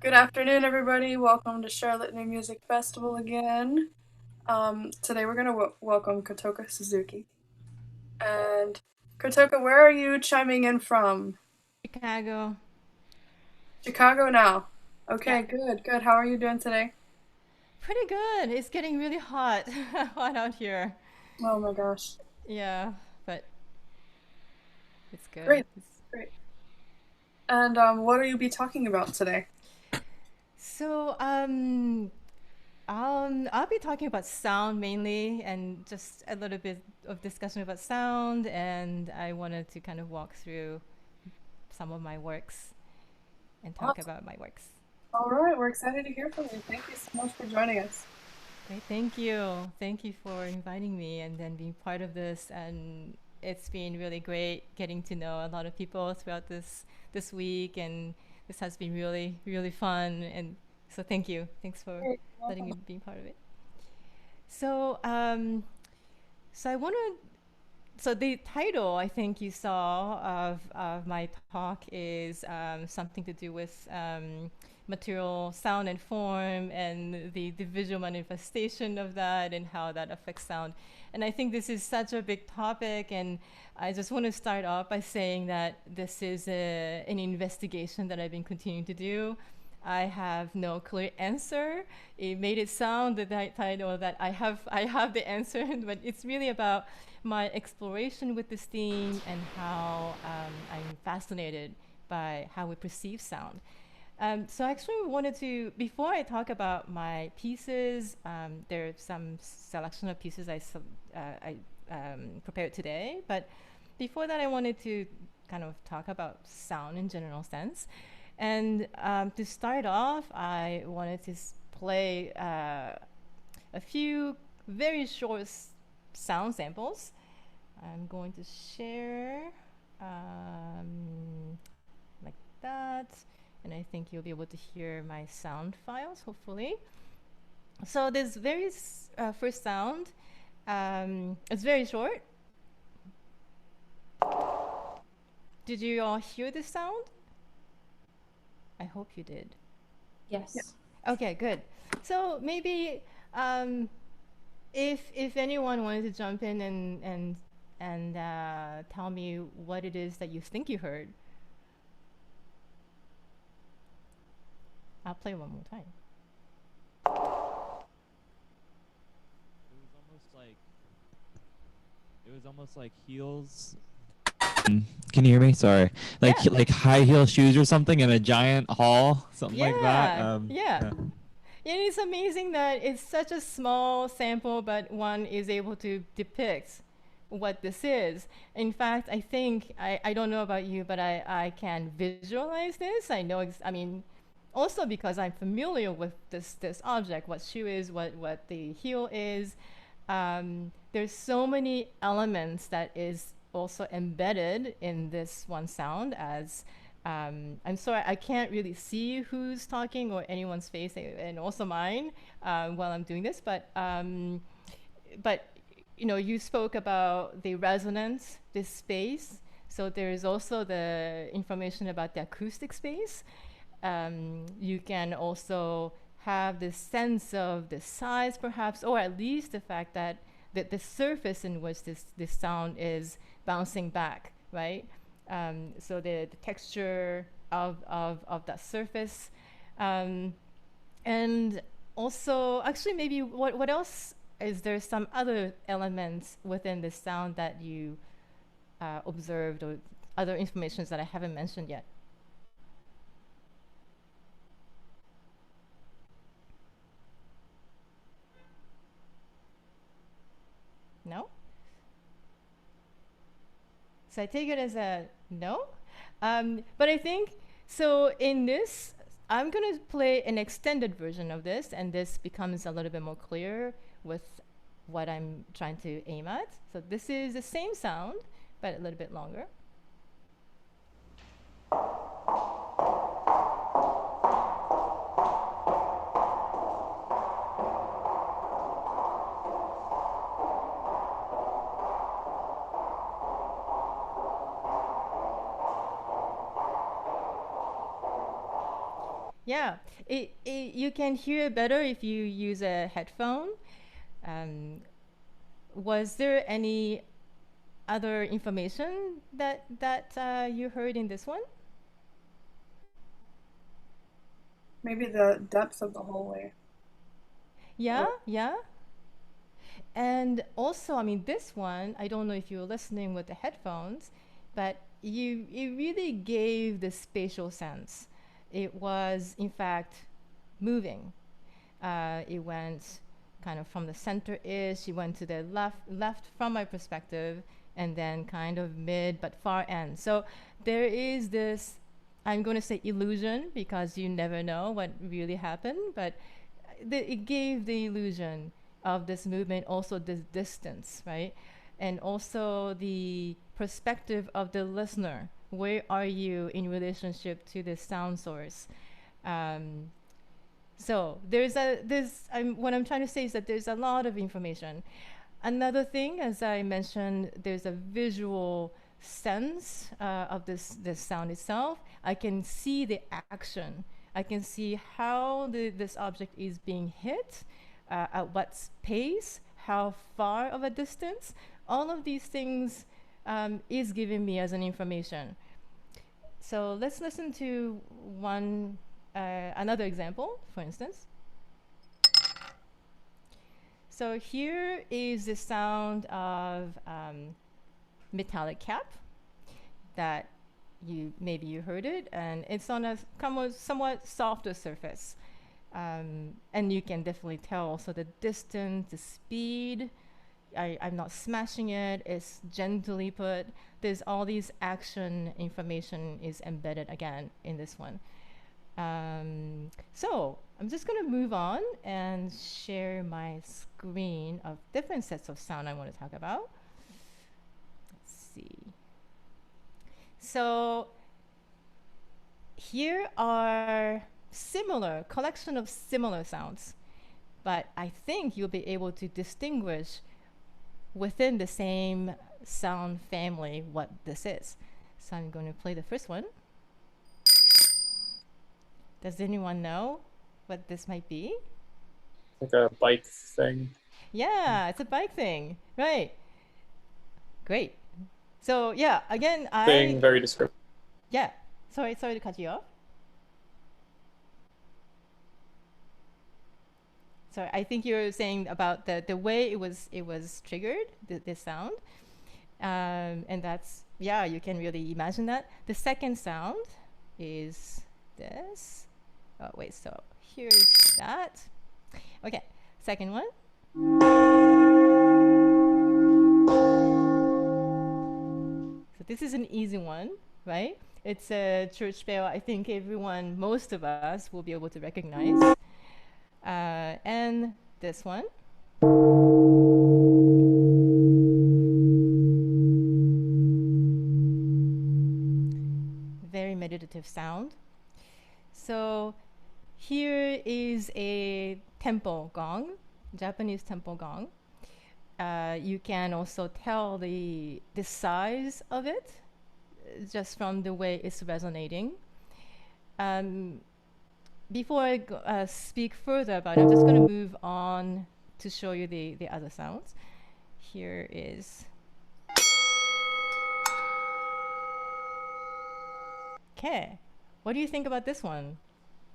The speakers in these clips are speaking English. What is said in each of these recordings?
Good afternoon, everybody. Welcome to Charlotte New Music Festival again. Today we're going to welcome Kotoka Suzuki. And Kotoka, where are you chiming in from? Chicago. Chicago now. Yeah, Okay, good, good. How are you doing today? pretty good. It's getting really hot, hot out here. Oh my gosh. Yeah, but it's good. Great, great. And what will you be talking about today? So, I'll be talking about sound mainly, and just a little bit of discussion about sound. And I wanted to kind of walk through some of my works and talk Awesome. about my works. All right, we're excited to hear from you. Thank you so much for joining us. Great, thank you. Thank you for inviting me and then being part of this. And it's been really great getting to know a lot of people throughout this week, and this has been really fun. And so thank you. Thanks for Great, letting welcome. me be part of it. So so I want to. So the title I think you saw of my talk is something to do with material sound and form, and the visual manifestation of that and how that affects sound. And I think this is such a big topic, and I just want to start off by saying that this is an investigation that I've been continuing to do. I have no clear answer. It made it sound the title that I have the answer, but it's really about my exploration with this theme and how I'm fascinated by how we perceive sound. So I actually wanted to, before I talk about my pieces, there are some selection of pieces I prepared today. But before that, I wanted to kind of talk about sound in general sense. And to start off, I wanted to play a few very short sound samples. I'm going to share like that. And I think you'll be able to hear my sound files, hopefully. So this very first sound, it's very short. Did you all hear this sound? I hope you did. Yeah. Yes. Okay, good. So maybe um, if anyone wanted to jump in and tell me what it is that you think you heard, I'll play one more time. It was almost like heels. Can you hear me? Sorry. Yeah, Like high heel shoes or something in a giant hall, something like that. yeah. Yeah. And it's amazing that it's such a small sample, but one is able to depict what this is. In fact, I think, I don't know about you, but I can visualize this. I know, I mean, also because I'm familiar with this object, what shoe is, what the heel is. There's so many elements that is also embedded in this one sound as I'm sorry, I can't really see who's talking or anyone's face, and also mine while I'm doing this. But you know, you spoke about the resonance, this space. So there is also the information about the acoustic space. You can also have this sense of the size, perhaps, or at least the fact that the surface in which this sound is bouncing back, right? So the texture of that surface. Um, and also, actually, maybe what else is there some other elements within the sound that you observed, or other informations that I haven't mentioned yet? No? So I take it as a no. But I think so. In this, I'm gonna play an extended version of this, and this becomes a little bit more clear with what I'm trying to aim at. So this is the same sound, but a little bit longer. Yeah, you can hear better if you use a headphone. Um, was there any other information that you heard in this one? Maybe the depth of the hallway. Yeah, Or yeah. And also, I mean, this one, I don't know if you were listening with the headphones, but it really gave the spatial sense. It was, in fact, moving. It went kind of from the center-ish, it went to the left from my perspective, and then kind of mid but far end. So there is this, I'm going to say illusion because you never know what really happened, but it gave the illusion of this movement, also this distance, right? And also the perspective of the listener. Where are you in relationship to the sound source? Um, so what I'm trying to say is that there's a lot of information. Another thing, as I mentioned, there's a visual sense of this sound itself. I can see the action. I can see how this object is being hit, at what pace, how far of a distance. All of these things is giving me as an information. So let's listen to another example, for instance. So here is the sound of metallic cap that maybe you heard it, and it's on a somewhat softer surface. And you can definitely tell also the distance, the speed. I'm not smashing it, it's gently put. There's all these action information is embedded again in this one. So I'm just going to move on and share my screen of different sets of sound I want to talk about. Let's see. So here are similar collection of similar sounds, but I think you'll be able to distinguish within the same sound family what this is. So I'm going to play the first one. Does anyone know what this might be? Like a bike thing. Yeah, it's a bike thing. Right. Great. So yeah, again, Thing, very descriptive. Yeah. Sorry to cut you off. Sorry, I think you're saying about the way it was triggered, this sound. And that's, yeah, you can really imagine that. The second sound is this. Oh, wait, so here's that. Okay, second one. So this is an easy one, right? It's a church bell. I think most of us will be able to recognize. And this one. Very meditative sound. So here is a temple gong, Japanese temple gong. You can also tell the size of it just from the way it's resonating. Before I speak further about it, I'm just going to move on to show you the other sounds. Here is. Okay, what do you think about this one?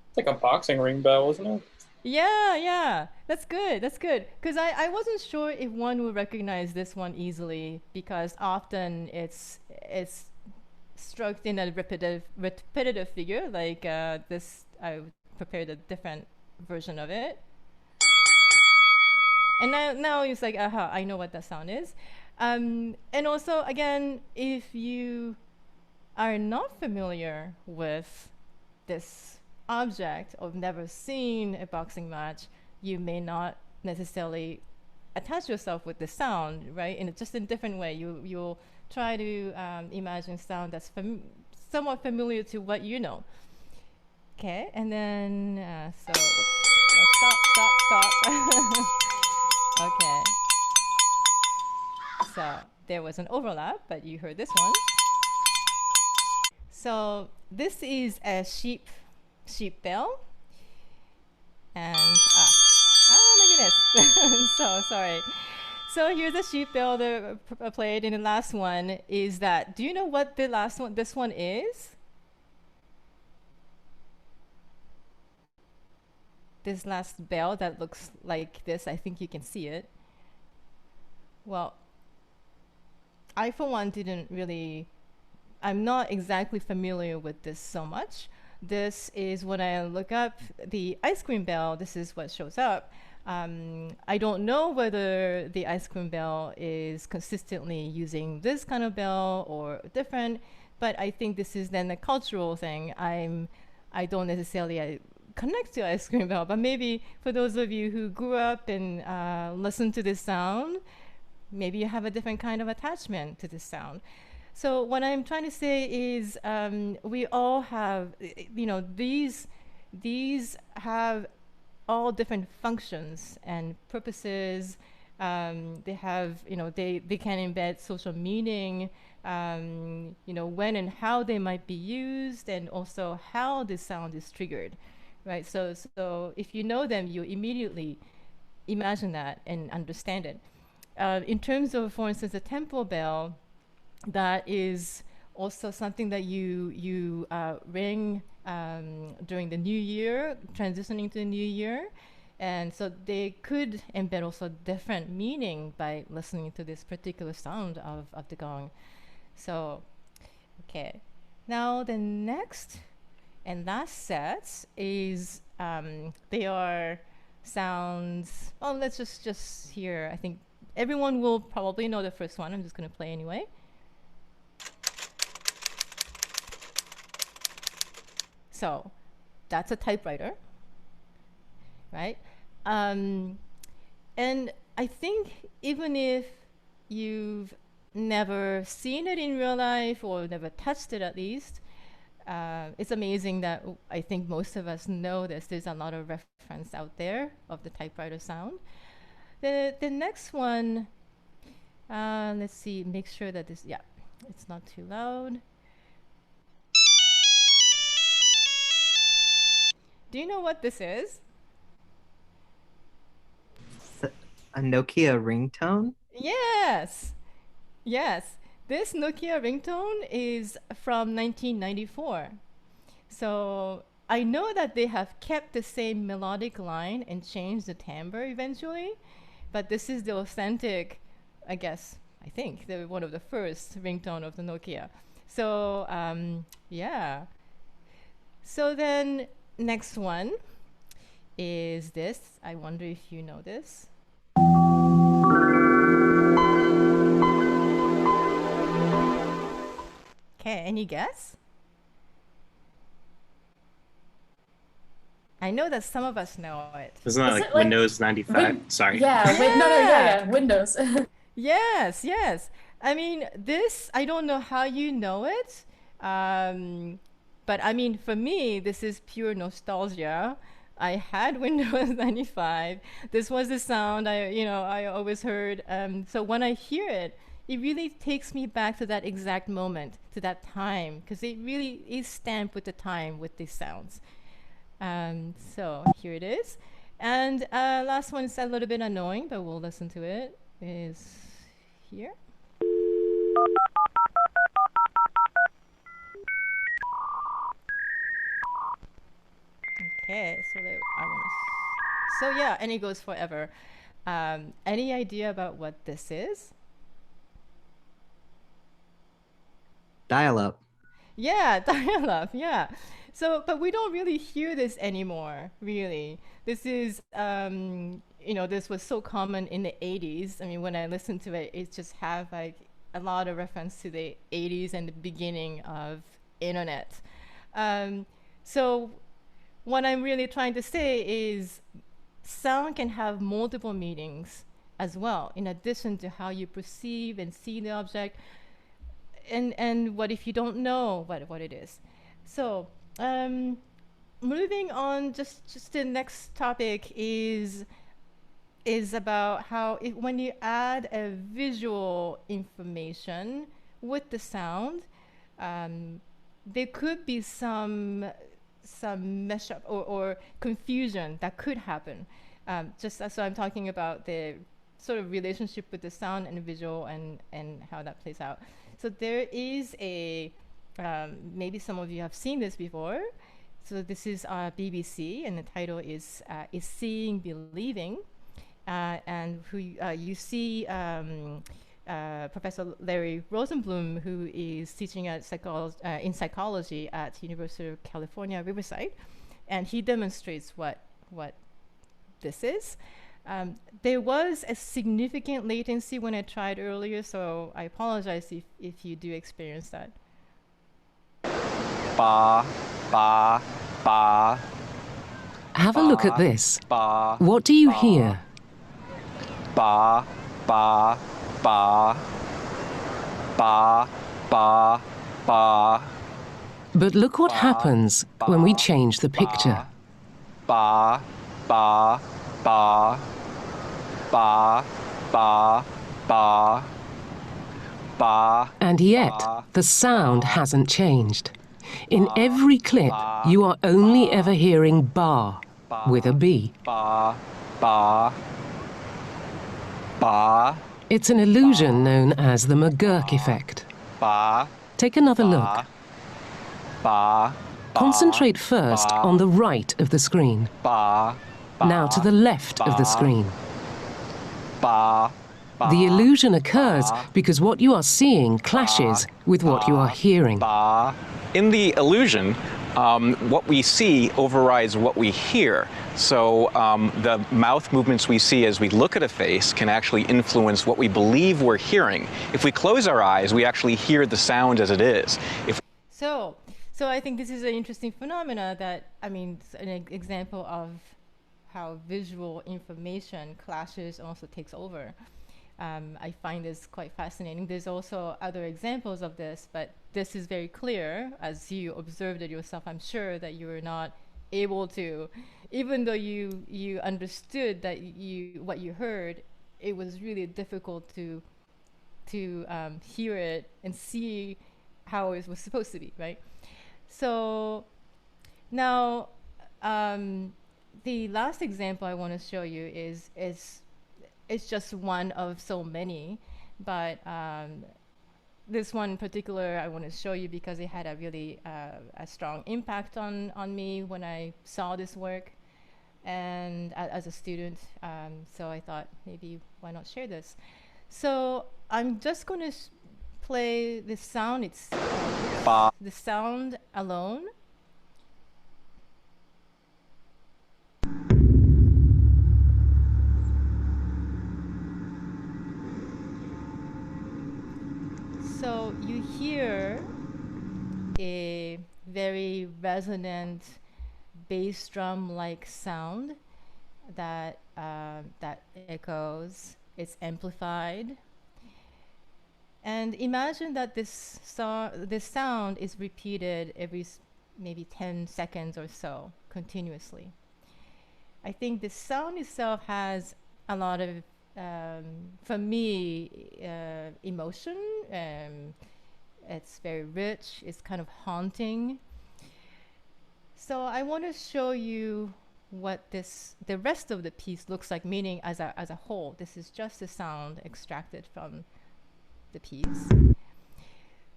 It's like a boxing ring bell, isn't it? Yeah, that's good. Because I wasn't sure if one would recognize this one easily because often it's stroked in a repetitive figure like this. I prepared a different version of it, and now it's like, aha, I know what that sound is. And also, again, if you are not familiar with this object or never seen a boxing match, you may not necessarily attach yourself with the sound, right? Just in a different way. You'll try to imagine sound that's somewhat familiar to what you know. Okay, and then so stop. Okay. So there was an overlap, but you heard this one. So this is a sheep sheep bell. And oh my goodness, so sorry. So here's a sheep bell that played, and the last one is that. Do you know what the last one? This one is. This last bell that looks like this. I think you can see it. Well, I for one didn't really. I'm not exactly familiar with this so much. This is when I look up the ice cream bell, this is what shows up. I don't know whether the ice cream bell is consistently using this kind of bell or different, but I think this is then a cultural thing. I don't necessarily connect to ice cream bell, but maybe for those of you who grew up and listened to this sound, maybe you have a different kind of attachment to this sound. So what I'm trying to say is, we all have, these have all different functions and purposes. They have, they can embed social meaning, when and how they might be used, and also how the sound is triggered, right? So if you know them, you immediately imagine that and understand it. In terms of, for instance, a temple bell, that is also something that you ring during the new year, transitioning to the new year. And so they could embed also different meaning by listening to this particular sound of the gong. So, okay. Now the next and last set is, they are sounds, oh, let's just hear. I think everyone will probably know the first one. I'm just going to play anyway. So that's a typewriter, right? And I think even if you've never seen it in real life or never touched it at least, it's amazing that I think most of us know this. There's a lot of reference out there of the typewriter sound. The next one, let's see, make sure that this, yeah, it's not too loud. Do you know what this is? A Nokia ringtone? Yes. Yes. This Nokia ringtone is from 1994. So I know that they have kept the same melodic line and changed the timbre eventually, but this is the authentic, I guess, I think, one of the first ringtone of the Nokia. So, yeah. So then, next one is this. I wonder if you know this. Okay, any guess? I know that some of us know it. Isn't that like Windows 95? Sorry. Yeah, yeah, Windows. Yes, yes. I mean, this, I don't know how you know it, but I mean, for me, this is pure nostalgia. I had Windows 95. This was the sound I always heard. So when I hear it, it really takes me back to that exact moment, to that time, because it really is stamped with the time with these sounds. So here it is. And last one is a little bit annoying, but we'll listen to it, is here. Okay, so yeah, and it goes forever. Any idea about what this is? Dial-up. Yeah, dial-up, yeah. So, but we don't really hear this anymore, really. This is, this was so common in the 80s. I mean, when I listen to it, it just have like a lot of reference to the 80s and the beginning of internet. So what I'm really trying to say is sound can have multiple meanings as well, in addition to how you perceive and see the object. And what if you don't know what it is? So moving on, just the next topic is about how when you add a visual information with the sound, there could be some some mesh up or confusion that could happen. So I'm talking about the sort of relationship with the sound and the visual and how that plays out. So there is a, maybe some of you have seen this before. So this is BBC, and the title is Seeing Believing. And who you see Professor Larry Rosenblum, who is teaching at in psychology at University of California, Riverside, and he demonstrates what this is. There was a significant latency when I tried earlier, so I apologize if you do experience that. Ba, ba, ba. Have a look at this. What do you hear? Ba, ba, ba. Ba, ba, ba. But look what happens when we change the picture. Ba, ba, ba. Ba, ba, ba. Ba. And yet, the sound hasn't changed. In every clip, you are only ever hearing ba with a B. Ba, ba, ba. It's an illusion known as the McGurk effect. Ba. Take another look. Ba. Concentrate first on the right of the screen. Ba. Now to the left of the screen. Ba. The illusion occurs because what you are seeing clashes with what you are hearing. In the illusion, what we see overrides what we hear. So the mouth movements we see as we look at a face can actually influence what we believe we're hearing. If we close our eyes, we actually hear the sound as it is. So I think this is an interesting phenomena that, I mean, an example of how visual information clashes and also takes over. I find this quite fascinating. There's also other examples of this, but this is very clear, as you observed it yourself. I'm sure that you were not able to, even though you understood that what you heard, it was really difficult to hear it and see how it was supposed to be, right? So now the last example I want to show you is it's just one of so many, but this one in particular I want to show you because it had a really a strong impact on me when I saw this work and as a student. So I thought maybe why not share this. So I'm just going to play the sound. It's the sound alone. So you hear a very resonant bass drum-like sound that that echoes. It's amplified. And imagine that this sound is repeated every maybe 10 seconds or so, continuously. I think the sound itself has a lot of, for me, emotion. It's very rich. It's kind of haunting. So I want to show you what the rest of the piece looks like, meaning as a whole. This is just the sound extracted from the piece.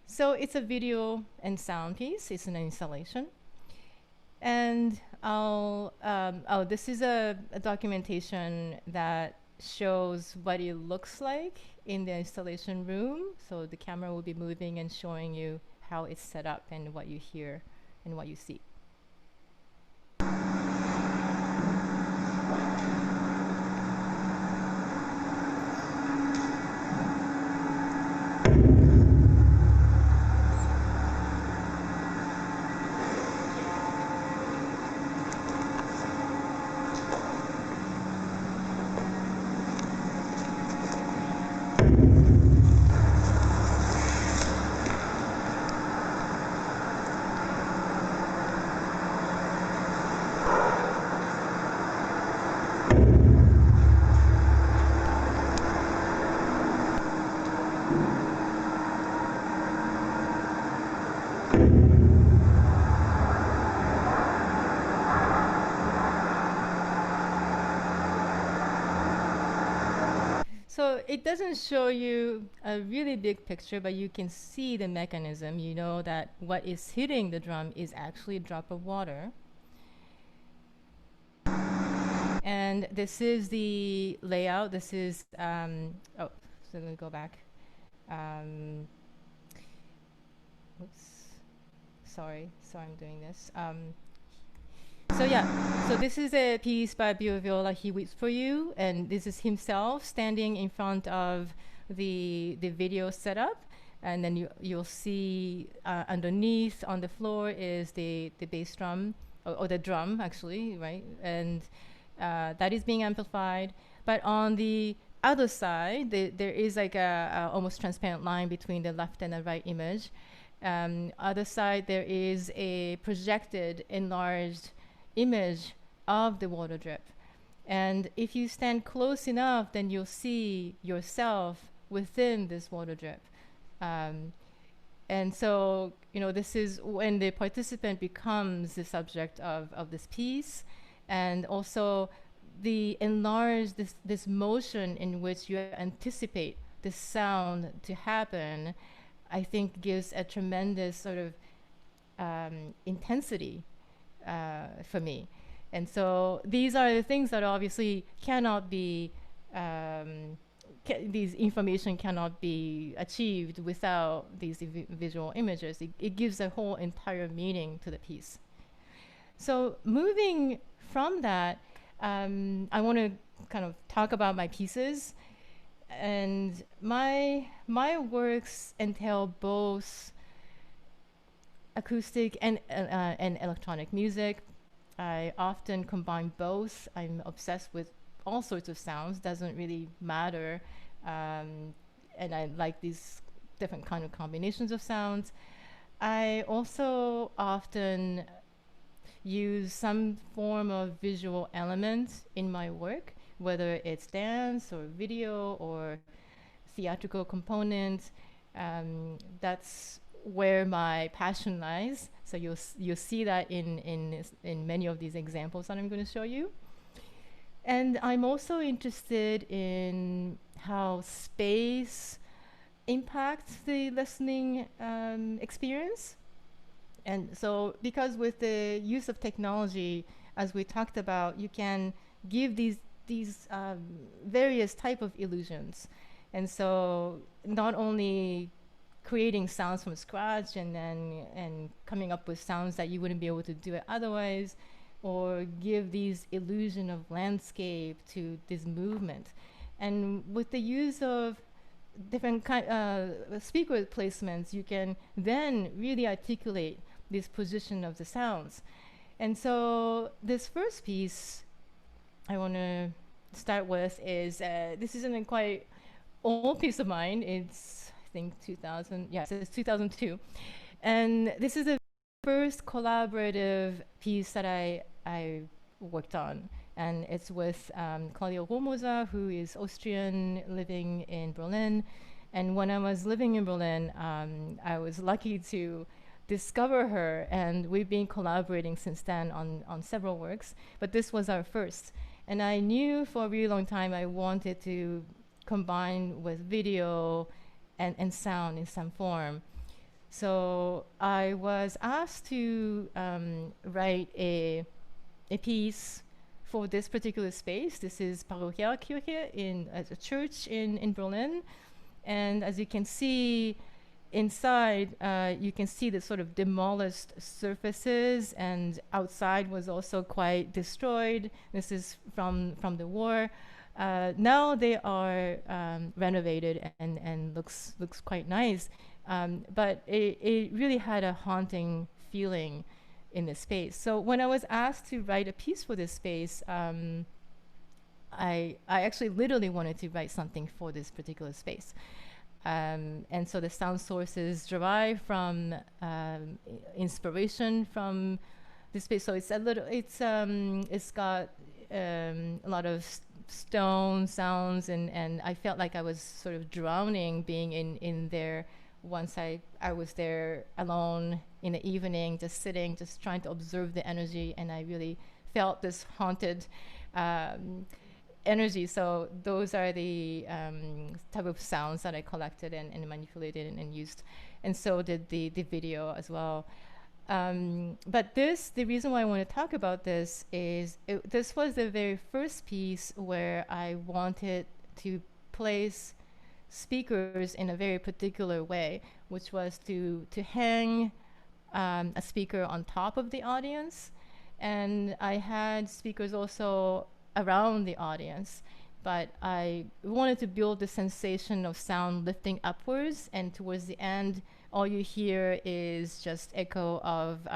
So it's a video and sound piece. It's an installation. And this is a documentation that shows what it looks like in the installation room. So the camera will be moving and showing you how it's set up and what you hear and what you see. it doesn't show you a really big picture, but you can see the mechanism. You know that what is hitting the drum is actually a drop of water. And this is the layout. This is, oh, so let me go back. Oops. Sorry, I'm doing this. So yeah, so this is a piece by Bio Viola, He Weeps for You, and this is himself standing in front of the video setup, and then you'll see underneath on the floor is the bass drum, or the drum actually, right? And that is being amplified. But on the other side, there is like a almost transparent line between the left and the right image. Other side, there is a projected, enlarged image of the water drip. And if you stand close enough, then you'll see yourself within this water drip. And so, you know, this is when the participant becomes the subject of this piece. And also the enlarged, this motion in which you anticipate the sound to happen, I think gives a tremendous sort of intensity for me. And so these are the things that obviously cannot be, these information cannot be achieved without these visual images. It gives a whole entire meaning to the piece. So moving from that, I want to kind of talk about my pieces. And my works entail both acoustic and electronic music. I often combine both. I'm obsessed with all sorts of sounds. Doesn't really matter, and I like these different kind of combinations of sounds. I also often use some form of visual element in my work, whether it's dance or video or theatrical component. That's where my passion lies. So you'll see that in many of these examples that I'm going to show you. And I'm also interested in how space impacts the listening experience. And so, because with the use of technology, as we talked about, you can give these various type of illusions. And so, not only creating sounds from scratch and coming up with sounds that you wouldn't be able to do it otherwise, or give these illusion of landscape to this movement. And with the use of different speaker placements, you can then really articulate this position of the sounds. And so this first piece I want to start with is, this isn't a quite old piece of mine. It's, I think, 2000, yeah, it's 2002. And this is the first collaborative piece that I worked on. And it's with Claudia Romoser, who is Austrian living in Berlin. And when I was living in Berlin, I was lucky to discover her, and we've been collaborating since then on several works, but this was our first. And I knew for a really long time I wanted to combine with video and sound in some form. So I was asked to write a piece for this particular space. This is Parochialkirche, in a church in Berlin. And as you can see inside, you can see the sort of demolished surfaces, and outside was also quite destroyed. This is from the war. Now they are renovated and looks quite nice. But it really had a haunting feeling in this space. So when I was asked to write a piece for this space, I actually literally wanted to write something for this particular space. And so the sound sources derive from inspiration from this space. So it's a little, it's got a lot of stone sounds, and I felt like I was sort of drowning being in there. Once I was there alone in the evening, just sitting, just trying to observe the energy, and I really felt this haunted energy. So those are the type of sounds that I collected and manipulated and used. And so did the video as well. But the reason why I want to talk about this is this was the very first piece where I wanted to place speakers in a very particular way, which was to hang a speaker on top of the audience. And I had speakers also around the audience, but I wanted to build the sensation of sound lifting upwards, and towards the end, all you hear is just echo of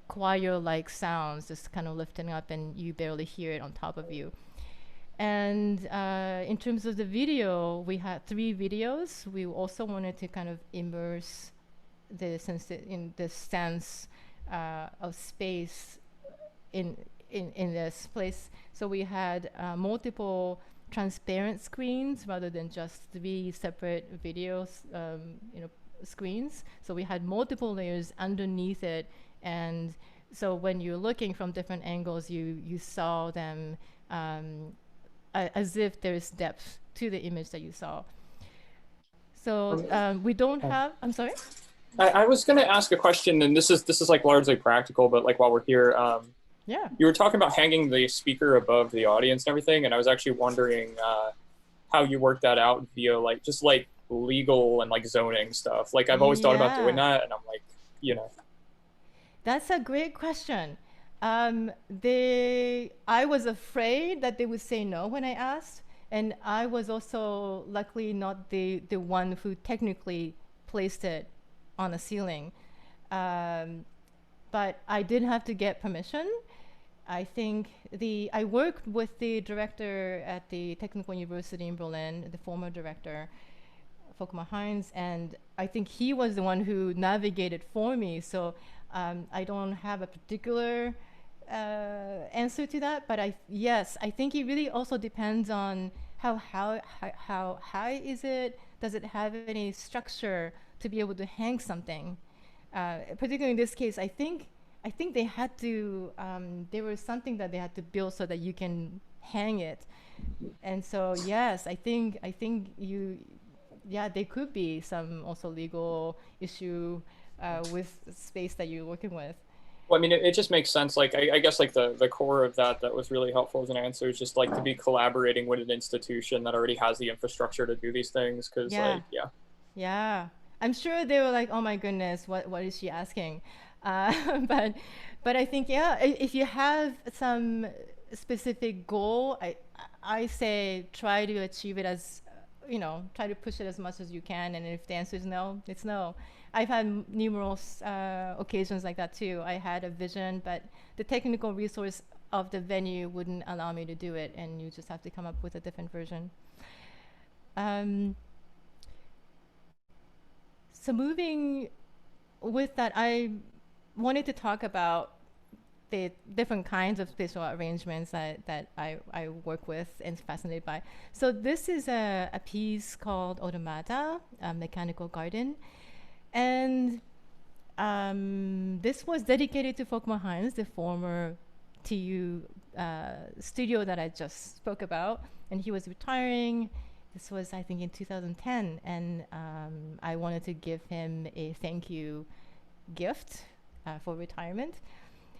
choir-like sounds just kind of lifting up, and you barely hear it on top of you. And in terms of the video, we had 3 videos. We also wanted to kind of immerse the sense in the sense of space in this place. So we had multiple transparent screens rather than just 3 separate videos, screens. So we had multiple layers underneath it, and so when you're looking from different angles, you saw them as if there's depth to the image that you saw. So we don't have. I'm sorry. I was going to ask a question, and this is like largely practical, but like while we're here, yeah, you were talking about hanging the speaker above the audience and everything, and I was actually wondering how you work that out via like just like legal and like zoning stuff. Like I've always thought about doing that, and I'm like, That's a great question. I was afraid that they would say no when I asked, and I was also luckily not the one who technically placed it on the ceiling. But I did have to get permission. I think I worked with the director at the Technical University in Berlin, the former director, Volkmar Heinz, and I think he was the one who navigated for me. So I don't have a particular answer to that, but yes, I think it really also depends on how high is it? Does it have any structure to be able to hang something? Particularly in this case, I think they had to. There was something that they had to build so that you can hang it, and so yes, I think you. Yeah, there could be some also legal issue with space that you're working with. Well, I mean, it just makes sense. Like, I guess like the core of that was really helpful as an answer is just like to be collaborating with an institution that already has the infrastructure to do these things. Cause yeah, I'm sure they were like, oh my goodness, what is she asking? But I think, if you have some specific goal, I say try to achieve it as, try to push it as much as you can. And if the answer is no, it's no. I've had numerous occasions like that too. I had a vision, but the technical resource of the venue wouldn't allow me to do it, and you just have to come up with a different version. So moving with that, I wanted to talk about the different kinds of spatial arrangements that I work with and fascinated by. So this is a piece called Automata Mechanical Garden. And this was dedicated to Volkmar Heinz, the former TU studio that I just spoke about. And he was retiring. This was, I think, in 2010. And I wanted to give him a thank you gift for retirement.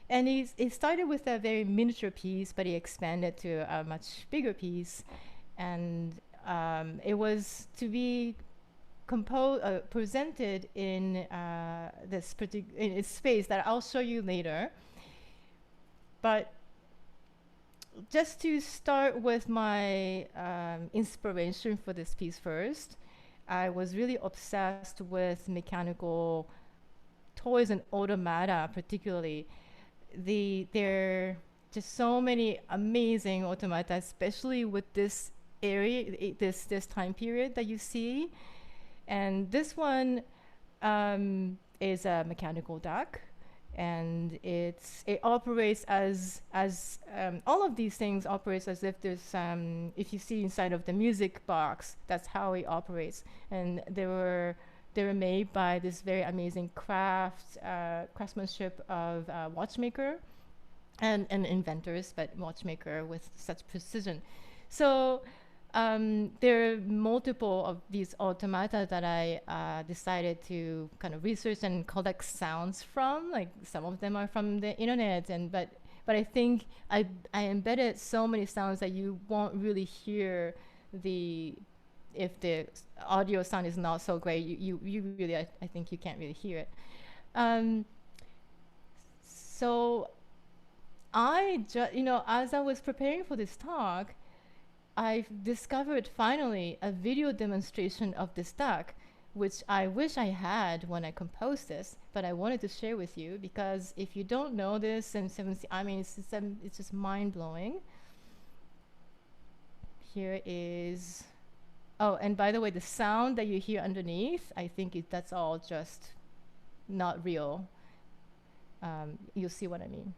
And he started with a very miniature piece, but he expanded to a much bigger piece. And it was to be presented in this in space that I'll show you later. But just to start with my inspiration for this piece first, I was really obsessed with mechanical toys and automata, particularly. There are just so many amazing automata, especially with this area, this time period that you see. And this one is a mechanical duck, and it operates as all of these things operates as if there's if you see inside of the music box, that's how it operates. And they were made by this very amazing craftsmanship of a watchmaker, and inventors, but watchmaker with such precision. So there are multiple of these automata that I decided to kind of research and collect sounds from. Like some of them are from the internet, but I think I embedded so many sounds that you won't really hear if the audio sound is not so great. You really I think you can't really hear it. So as I was preparing for this talk, I've discovered finally a video demonstration of this duck, which I wish I had when I composed this, but I wanted to share with you because if you don't know this and it's just mind blowing. Here is, oh, and by the way, the sound that you hear underneath, I think that's all just not real. You'll see what I mean.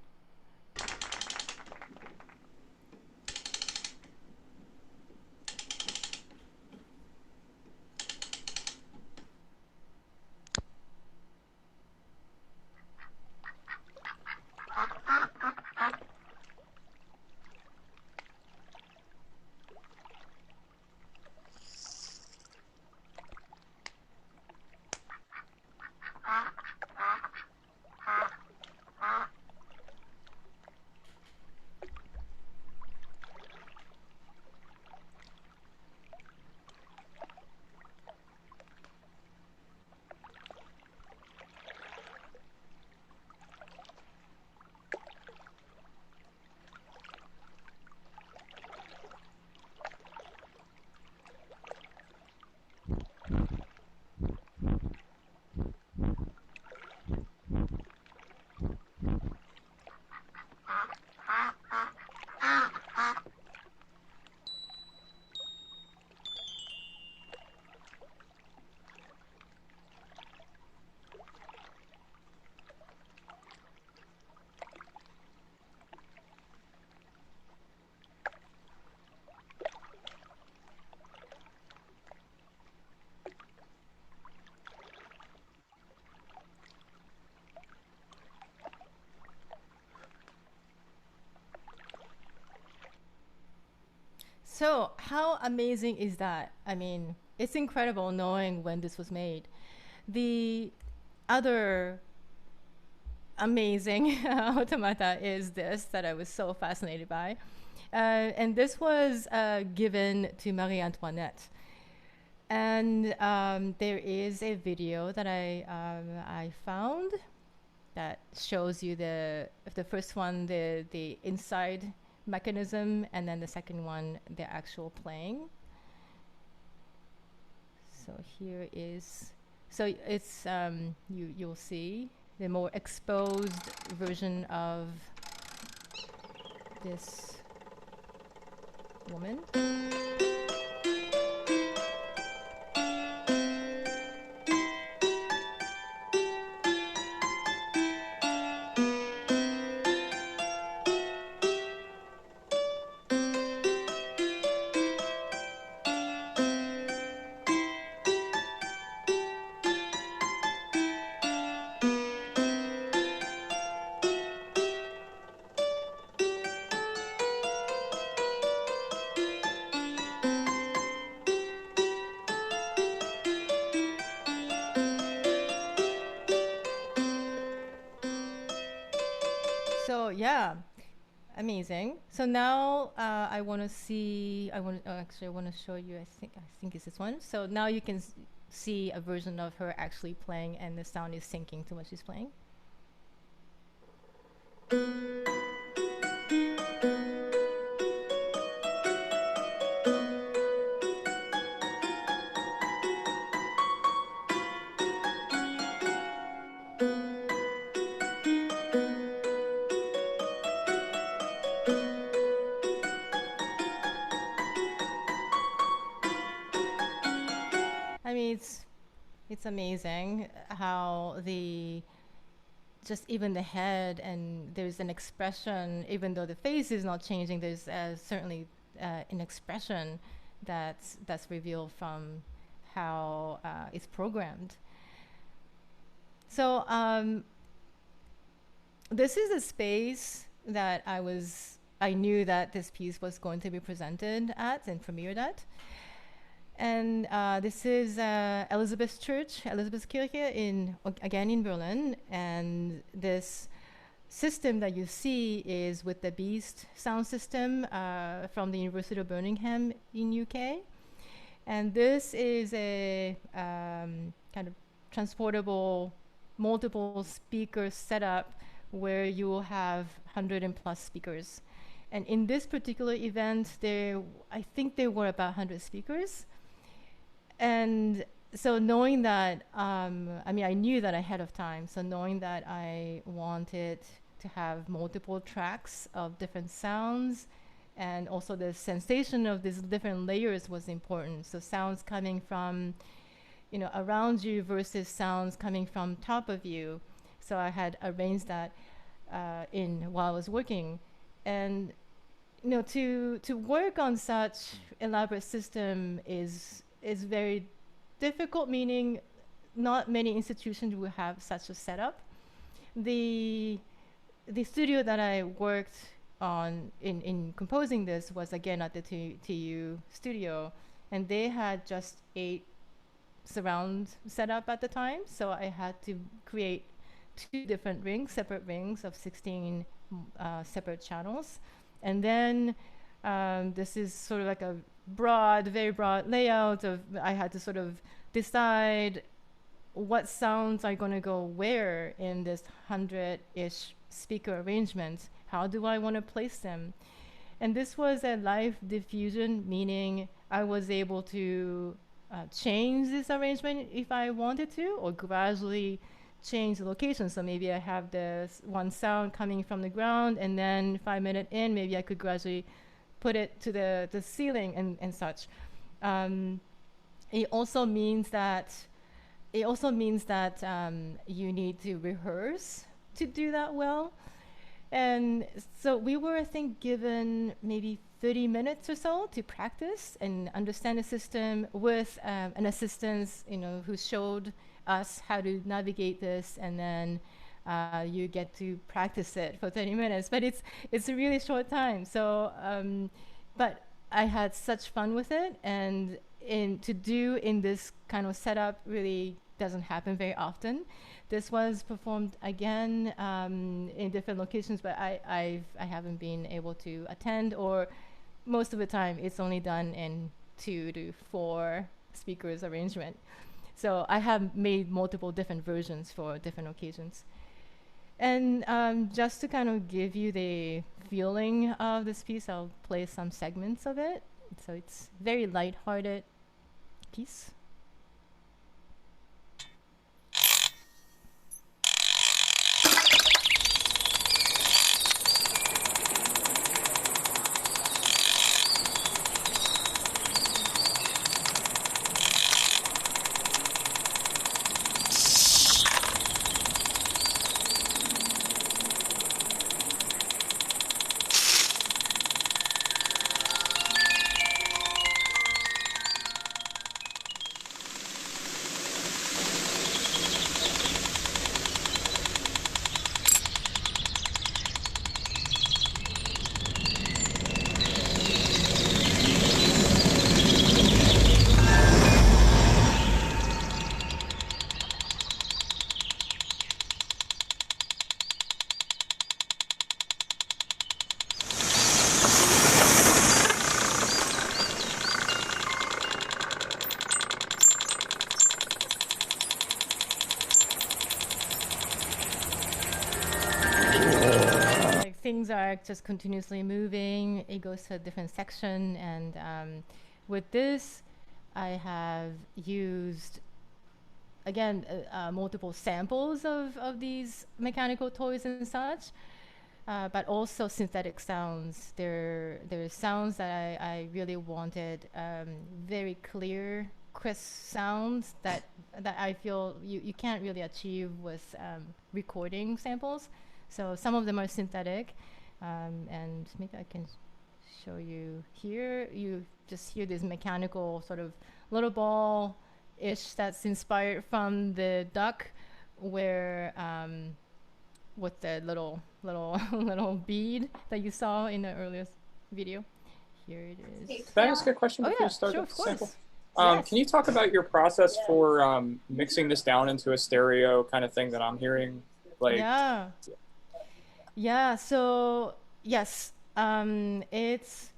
So how amazing is that? I mean, it's incredible knowing when this was made. The other amazing automata is this that I was so fascinated by. And this was given to Marie Antoinette. And there is a video that I found that shows you the first one, the inside mechanism, and then the second one, the actual playing. So here is, so it's you'll see the more exposed version of this woman. So yeah, amazing. So now I want to see. I want to show you. I think it's this one. So now you can see a version of her actually playing, and the sound is syncing to what she's playing. I mean, it's amazing how just even the head, and there's an expression, even though the face is not changing, there's certainly an expression that's revealed from how it's programmed. So this is a space that I knew that this piece was going to be presented at and premiered at. And this is Elisabethkirche again in Berlin. And this system that you see is with the Beast sound system from the University of Birmingham in UK. And this is a kind of transportable multiple speaker setup where you will have 100 and plus speakers. And in this particular event, I think there were about 100 speakers. And so knowing that, I knew that ahead of time. So knowing that I wanted to have multiple tracks of different sounds, and also the sensation of these different layers was important. So sounds coming from, around you versus sounds coming from top of you. So I had arranged that while I was working. And to work on such elaborate system is very difficult, meaning not many institutions will have such a setup. The studio that I worked on in composing this was again at the TU studio, and they had just 8 surround setup at the time, so I had to create 2 different rings, separate rings of 16 separate channels. And then this is sort of like a very broad layout of, I had to sort of decide what sounds are going to go where in this 100-ish speaker arrangement. How do I want to place them? And this was a live diffusion, meaning I was able to change this arrangement if I wanted to, or gradually change the location. So maybe I have this one sound coming from the ground, and then 5 minutes in, maybe I could gradually put it to the ceiling and such. It also means that you need to rehearse to do that well. And so we were, I think, given maybe 30 minutes or so to practice and understand the system with an assistant, who showed us how to navigate this, and then you get to practice it for 30 minutes. But it's a really short time. So, but I had such fun with it, and to do in this kind of setup really doesn't happen very often. This was performed again in different locations, but I haven't been able to attend, or most of the time it's only done in 2 to 4 speakers arrangement. So I have made multiple different versions for different occasions. And just to kind of give you the feeling of this piece, I'll play some segments of it. So it's very lighthearted piece. Things are just continuously moving. It goes to a different section, and with this, I have used again multiple samples of these mechanical toys and such, but also synthetic sounds. There are sounds that I really wanted very clear, crisp sounds that I feel you can't really achieve with recording samples. So some of them are synthetic, and maybe I can show you here. You just hear this mechanical sort of little ball-ish that's inspired from the duck, where with the little little little bead that you saw in the earliest video. Here it is. Can I ask a question Oh before yeah, you start sure, the of course. sample? Yes. Can you talk about your process for mixing this down into a stereo kind of thing that I'm hearing? Like, Yeah. Yeah. So yes, it's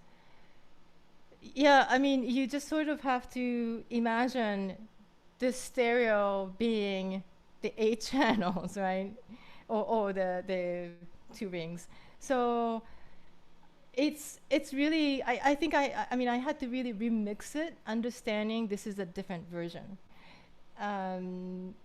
yeah. I mean, you just sort of have to imagine the stereo being the 8 channels, right? Or the two rings. So it's really I think I mean I had to really remix it, understanding this is a different version. Um,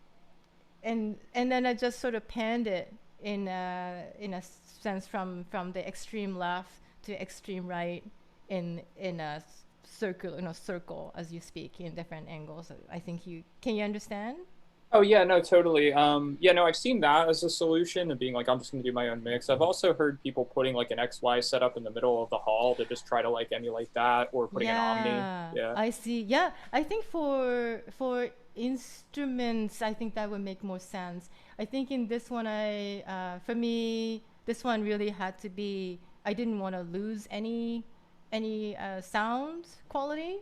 and then I just sort of panned it in a sense from the extreme left to extreme right in a circle circle as you speak in different angles. I think you can you understand? oh yeah, no, totally. Yeah, no, I've seen that as a solution and being like, I'm just gonna do my own mix. I've also heard people putting like an XY setup in the middle of the hall to just try to like emulate that, or putting an Omni. Yeah, Yeah. I see. Yeah, I think for instruments, I think that would make more sense. I think in this one, for me, this one really had to be. I didn't want to lose any sound quality,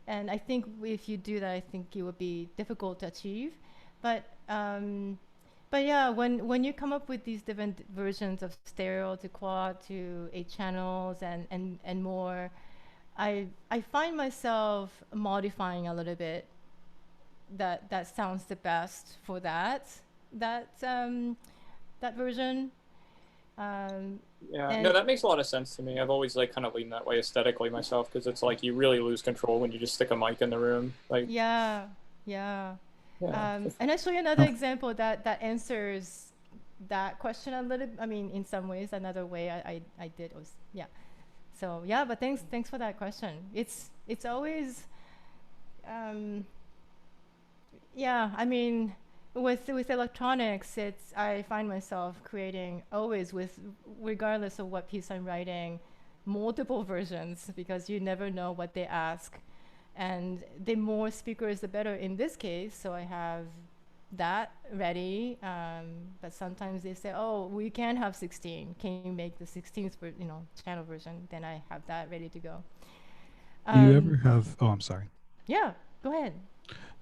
and I think if you do that, I think it would be difficult to achieve. But but yeah, when you come up with these different versions of stereo to quad to 8 channels and more, I find myself modifying a little bit that sounds the best for that that version. Um, Yeah, no, and that makes a lot of sense to me. I've always like kind of leaned that way aesthetically myself because it's like you really lose control when you just stick a mic in the room. Like, yeah, yeah. yeah, And I show you another example that answers that question a little. I mean, in some ways, another way I did was yeah. So yeah, but thanks for that question. It's always um, yeah. I mean, with electronics, it's I find myself creating always with regardless of what piece I'm writing, multiple versions because you never know what they ask, and the more speakers, the better in this case. So I have that ready, but sometimes they say, "Oh, we can have 16. Can you make the 16th, channel version?" Then I have that ready to go. Do you ever Um, have, oh, I'm sorry. yeah, go ahead.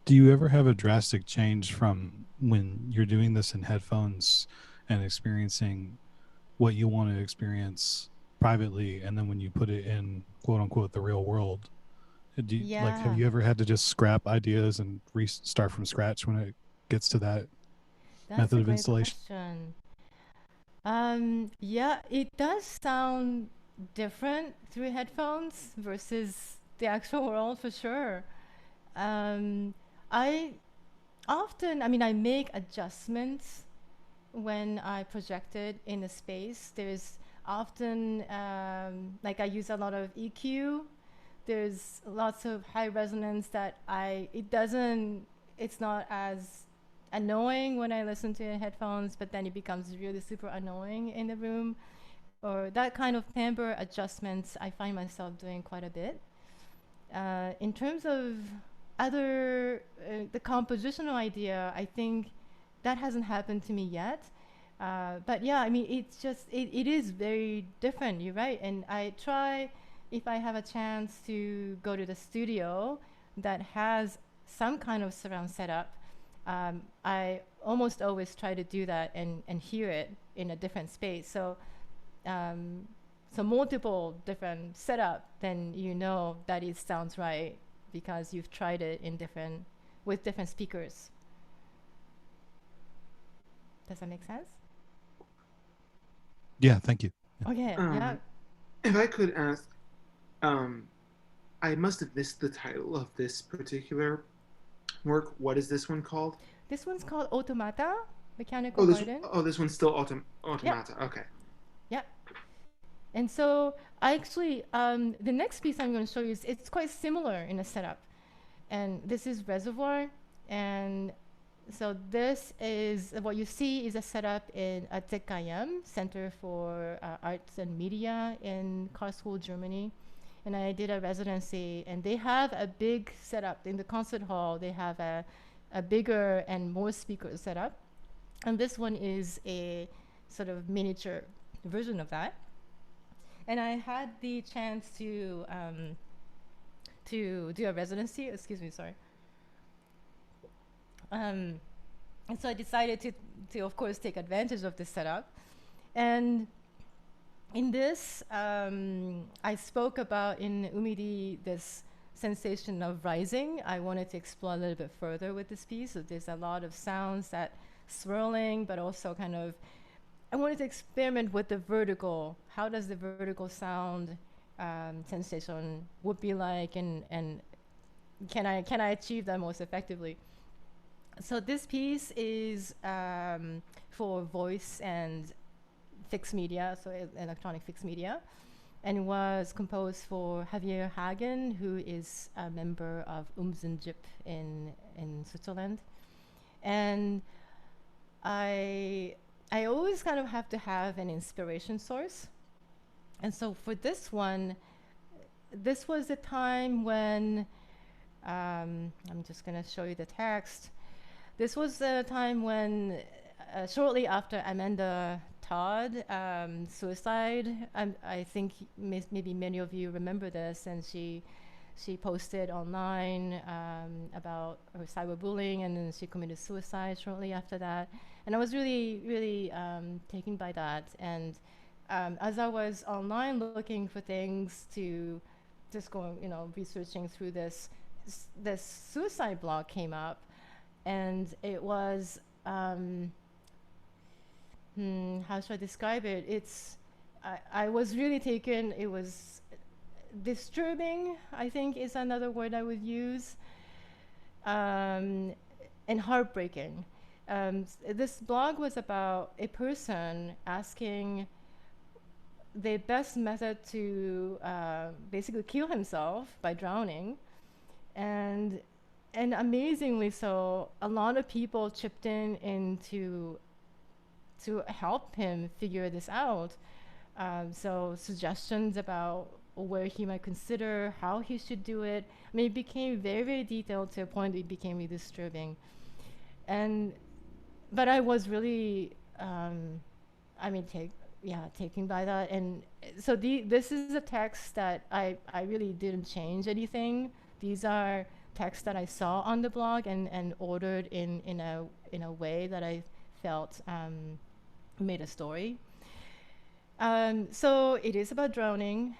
Do you ever have a drastic change from when you're doing this in headphones and experiencing what you want to experience privately, and then when you put it in quote unquote the real world? Like, have Yeah, you ever had to just scrap ideas and restart from scratch when it gets to that that's method a of great installation? question. Yeah, it does sound different through headphones versus the actual world for sure. Um, I often, I mean, I make adjustments when I project it in a space. There's often, like I use a lot of EQ. There's lots of high resonance that it's not as annoying when I listen to headphones, but then it becomes really super annoying in the room. Or that kind of timbre adjustments, I find myself doing quite a bit. In terms of the compositional idea, I think that hasn't happened to me yet. But yeah, I mean, it is very different. You're right, and I try if I have a chance to go to the studio that has some kind of surround setup. I almost always try to do that and hear it in a different space. Um, so multiple different setup, then you know that it sounds right because you've tried it with different speakers. Does that make sense? Yeah, thank you. Okay, yeah. If I could ask, I must have missed the title of this particular work. What is this one called? This one's called Automata Mechanical Garden. This one's still Automata. Yeah. Okay. Yeah. And so I actually, the next piece I'm going to show you it's quite similar in a setup. And this is Reservoir. And so this is, what you see is a setup at ZKM, Center for Arts and Media in Karlsruhe, Germany. And I did a residency, and they have a big setup in the concert hall. They have a bigger and more speakers setup. And this one is a sort of miniature version of that. And I had the chance to do a residency. Excuse me, sorry. And so I decided to of course take advantage of this setup. And in this, I spoke about in Umidi this sensation of rising. I wanted to explore a little bit further with this piece. So there's a lot of sounds that swirling, but also kind of, I wanted to experiment with the vertical. How does the vertical sound sensation would be like, and can I achieve that most effectively? So this piece is for voice and fixed media, so electronic fixed media, and was composed for Javier Hagen, who is a member of Umzunjip in Switzerland. And I always kind of have to have an inspiration source. And so for this one, this was the time when, I'm just gonna show you the text. This was the time when, shortly after Amanda Todd suicide, I think maybe many of you remember this, and she posted online about her cyberbullying, and then she committed suicide shortly after that. And I was really, really taken by that. And as I was online looking for things to just go, researching through this suicide blog came up, and it was, how should I describe it? I was really taken. It was disturbing, I think is another word I would use, and heartbreaking. This blog was about a person asking the best method to basically kill himself by drowning. And amazingly so, a lot of people chipped in to help him figure this out. So suggestions about where he might consider, how he should do it. I mean, it became very, very detailed to a point that it became really disturbing. But I was really, taken by that. And so this is a text that I really didn't change anything. These are texts that I saw on the blog and ordered in a way that I felt made a story. So it is about drowning.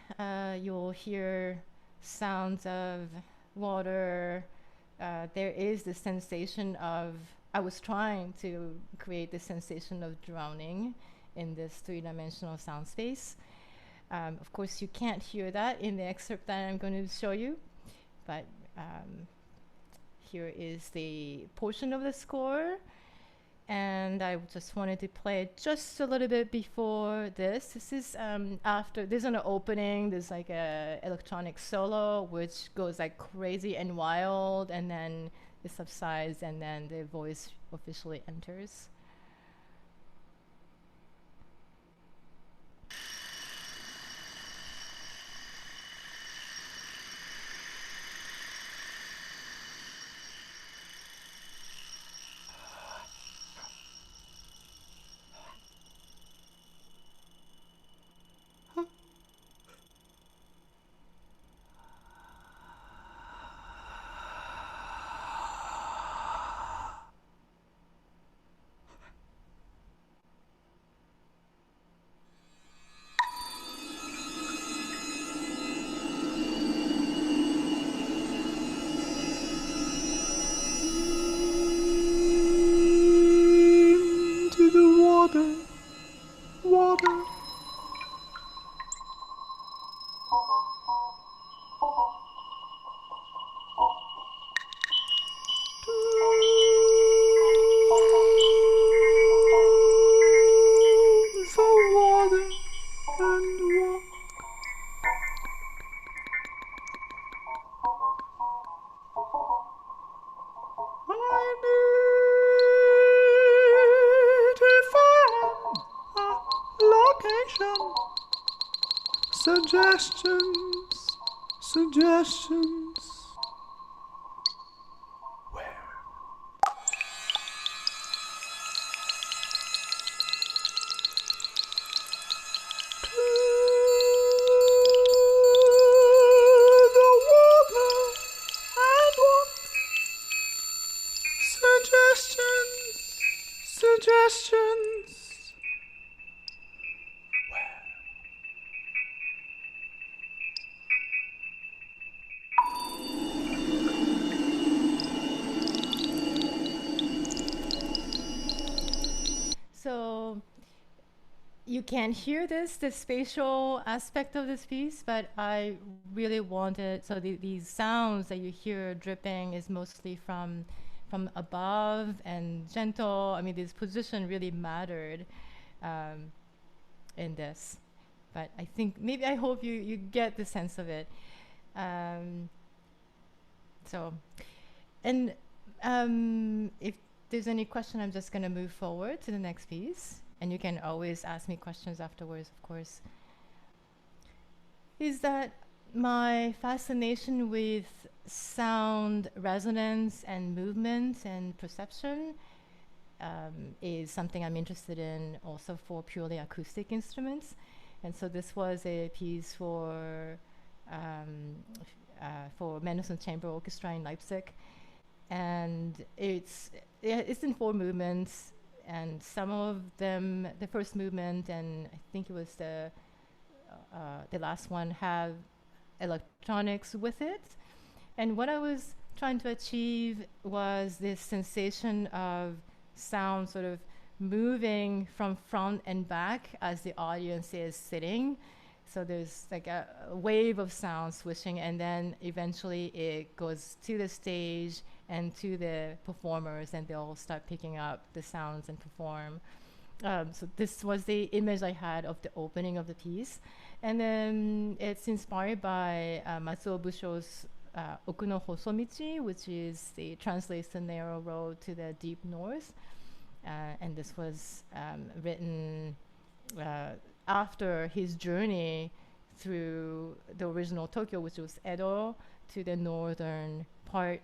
You'll hear sounds of water. There is the sensation of, I was trying to create the sensation of drowning in this three-dimensional sound space. Of course, you can't hear that in the excerpt that I'm going to show you, but here is the portion of the score. And I just wanted to play it just a little bit before this. This is after, there's an opening, there's like a electronic solo, which goes like crazy and wild, and then it subsides, and then the voice officially enters. Suggestions. you can hear the spatial aspect of this piece, but I really wanted, so these sounds that you hear dripping is mostly from above and gentle. I mean, this position really mattered in this. But I think, maybe, I hope you get the sense of it. So, and if there's any question, I'm just going to move forward to the next piece. And you can always ask me questions afterwards, of course. Is that my fascination with sound resonance and movement and perception is something I'm interested in also for purely acoustic instruments. And so this was a piece for Mendelssohn Chamber Orchestra in Leipzig. And it's in 4 movements. And some of them, the first movement, and I think it was the last one, have electronics with it. And what I was trying to achieve was this sensation of sound sort of moving from front and back as the audience is sitting. So there's like a wave of sound swishing, and then eventually it goes to the stage and to the performers, and they all start picking up the sounds and perform. So this was the image I had of the opening of the piece. And then it's inspired by Matsuo Busho's Oku no Hosomichi, which is the translates the narrow road to the deep north. And this was written after his journey through the original Tokyo, which was Edo, to the northern part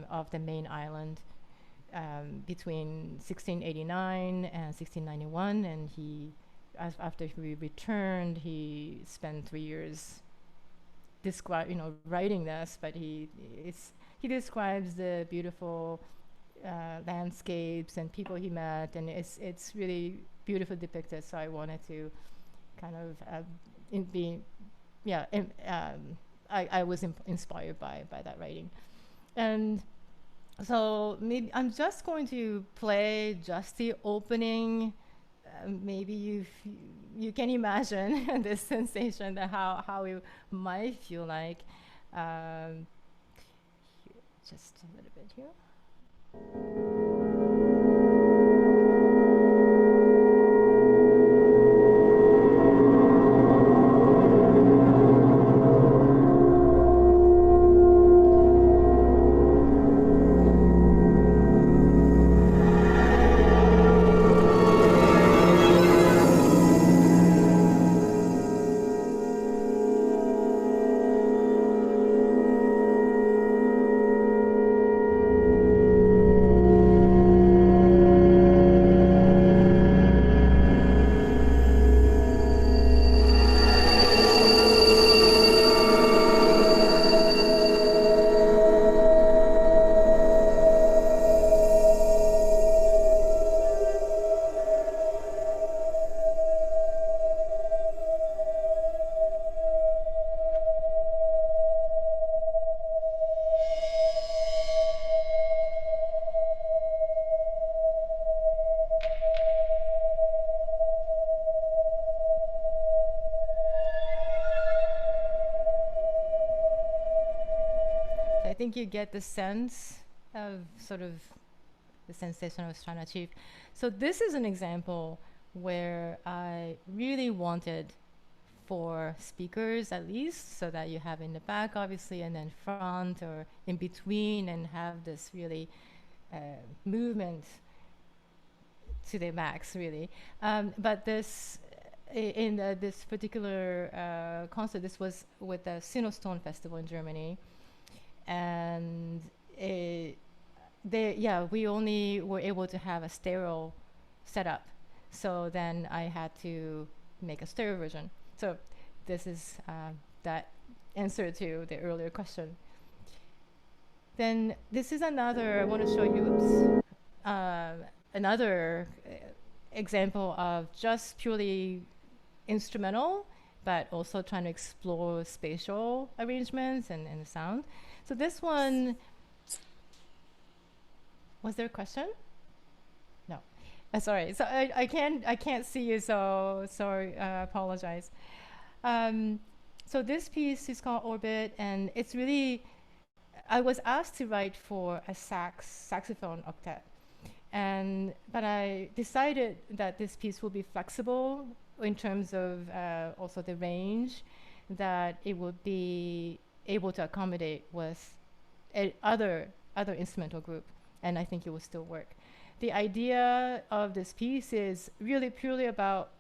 of the main island between 1689 and 1691. And he, after he returned, he spent 3 years writing this, but he describes the beautiful landscapes and people he met, and it's really beautifully depicted. So I wanted to kind of I was inspired by that writing. And so maybe I'm just going to play just the opening. Maybe you can imagine this sensation, that how it might feel like. Just a little bit here. I think you get the sense of sort of the sensation I was trying to achieve. So this is an example where I really wanted for speakers, at least, so that you have in the back, obviously, and then front or in between, and have this really movement to the max, really. But this, in this particular concert, this was with the Sinostone Festival in Germany. And we only were able to have a stereo setup. So then I had to make a stereo version. So this is that answer to the earlier question. Then this is another, I want to show you, another example of just purely instrumental, but also trying to explore spatial arrangements and sound. So this one, was there a question? No. Sorry. So I can't see you. So sorry. Apologize. So this piece is called Orbit, and it's really, I was asked to write for a saxophone octet, but I decided that this piece will be flexible in terms of also the range, that it would be able to accommodate with other instrumental group, and I think it will still work. The idea of this piece is really purely about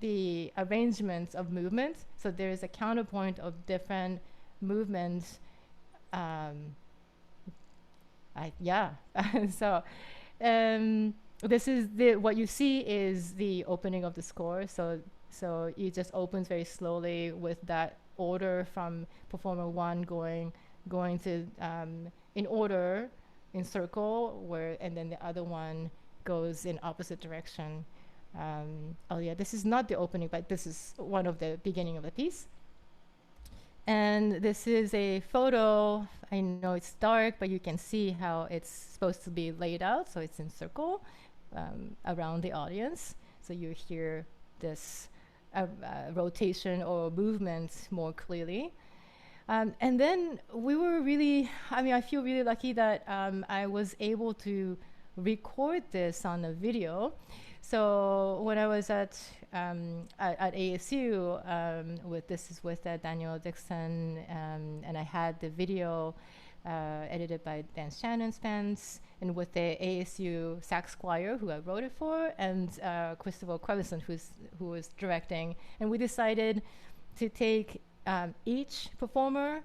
the arrangements of movements. So there is a counterpoint of different movements. Yeah. So this is what you see is the opening of the score. So it just opens very slowly with that order from performer one going to in order in circle, and then the other one goes in opposite direction. Oh yeah, this is not the opening, but this is one of the beginning of the piece. And this is a photo. I know it's dark, but you can see how it's supposed to be laid out. So it's in circle around the audience. So you hear this rotation or movement more clearly. And then I feel really lucky that I was able to record this on a video. So when I was at ASU, with Daniel Dixon, and I had the video edited by Dan Shannon Spence, and with the ASU sax choir who I wrote it for, and Christopher Crevison who was directing, and we decided to take each performer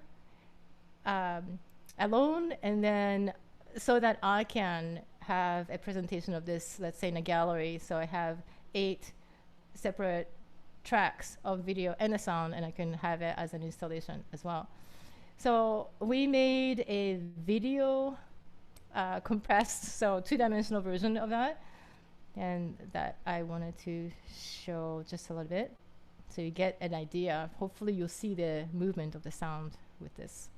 alone, and then so that I can have a presentation of this, let's say in a gallery. So I have 8 separate tracks of video and a sound, and I can have it as an installation as well. So we made a video compressed, so 2-dimensional version of that, and that I wanted to show just a little bit, so you get an idea. Hopefully you'll see the movement of the sound with this.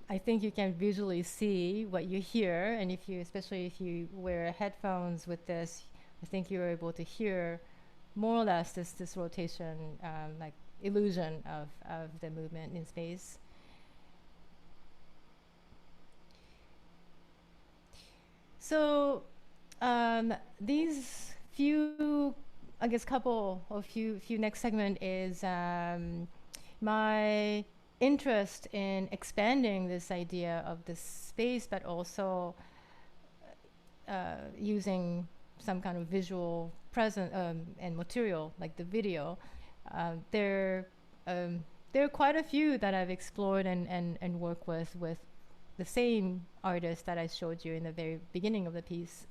I think you can visually see what you hear, and especially if you wear headphones with this, I think you're able to hear more or less this rotation, like illusion of the movement in space. So these few, I guess, few next segment is my interest in expanding this idea of the space, but also using some kind of visual present and material like the video. There are quite a few that I've explored and worked with the same artist that I showed you in the very beginning of the piece,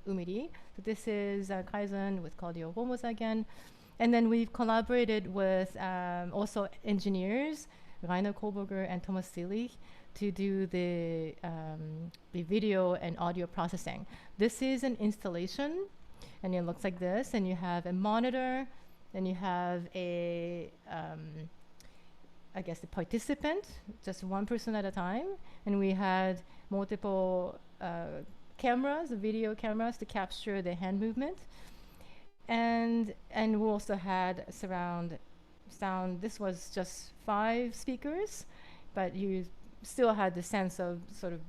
Umiri. So this is Kaizen with Claudio Bomosa again. And then we've collaborated with also engineers, Rainer Kohlberger and Thomas Seelig, to do the video and audio processing. This is an installation, and it looks like this. And you have a monitor, and you have a I guess the participant, just one person at a time, and we had multiple cameras, video cameras, to capture the hand movement, and we also had surround sound. This was just 5 speakers, but you still had the sense of sort of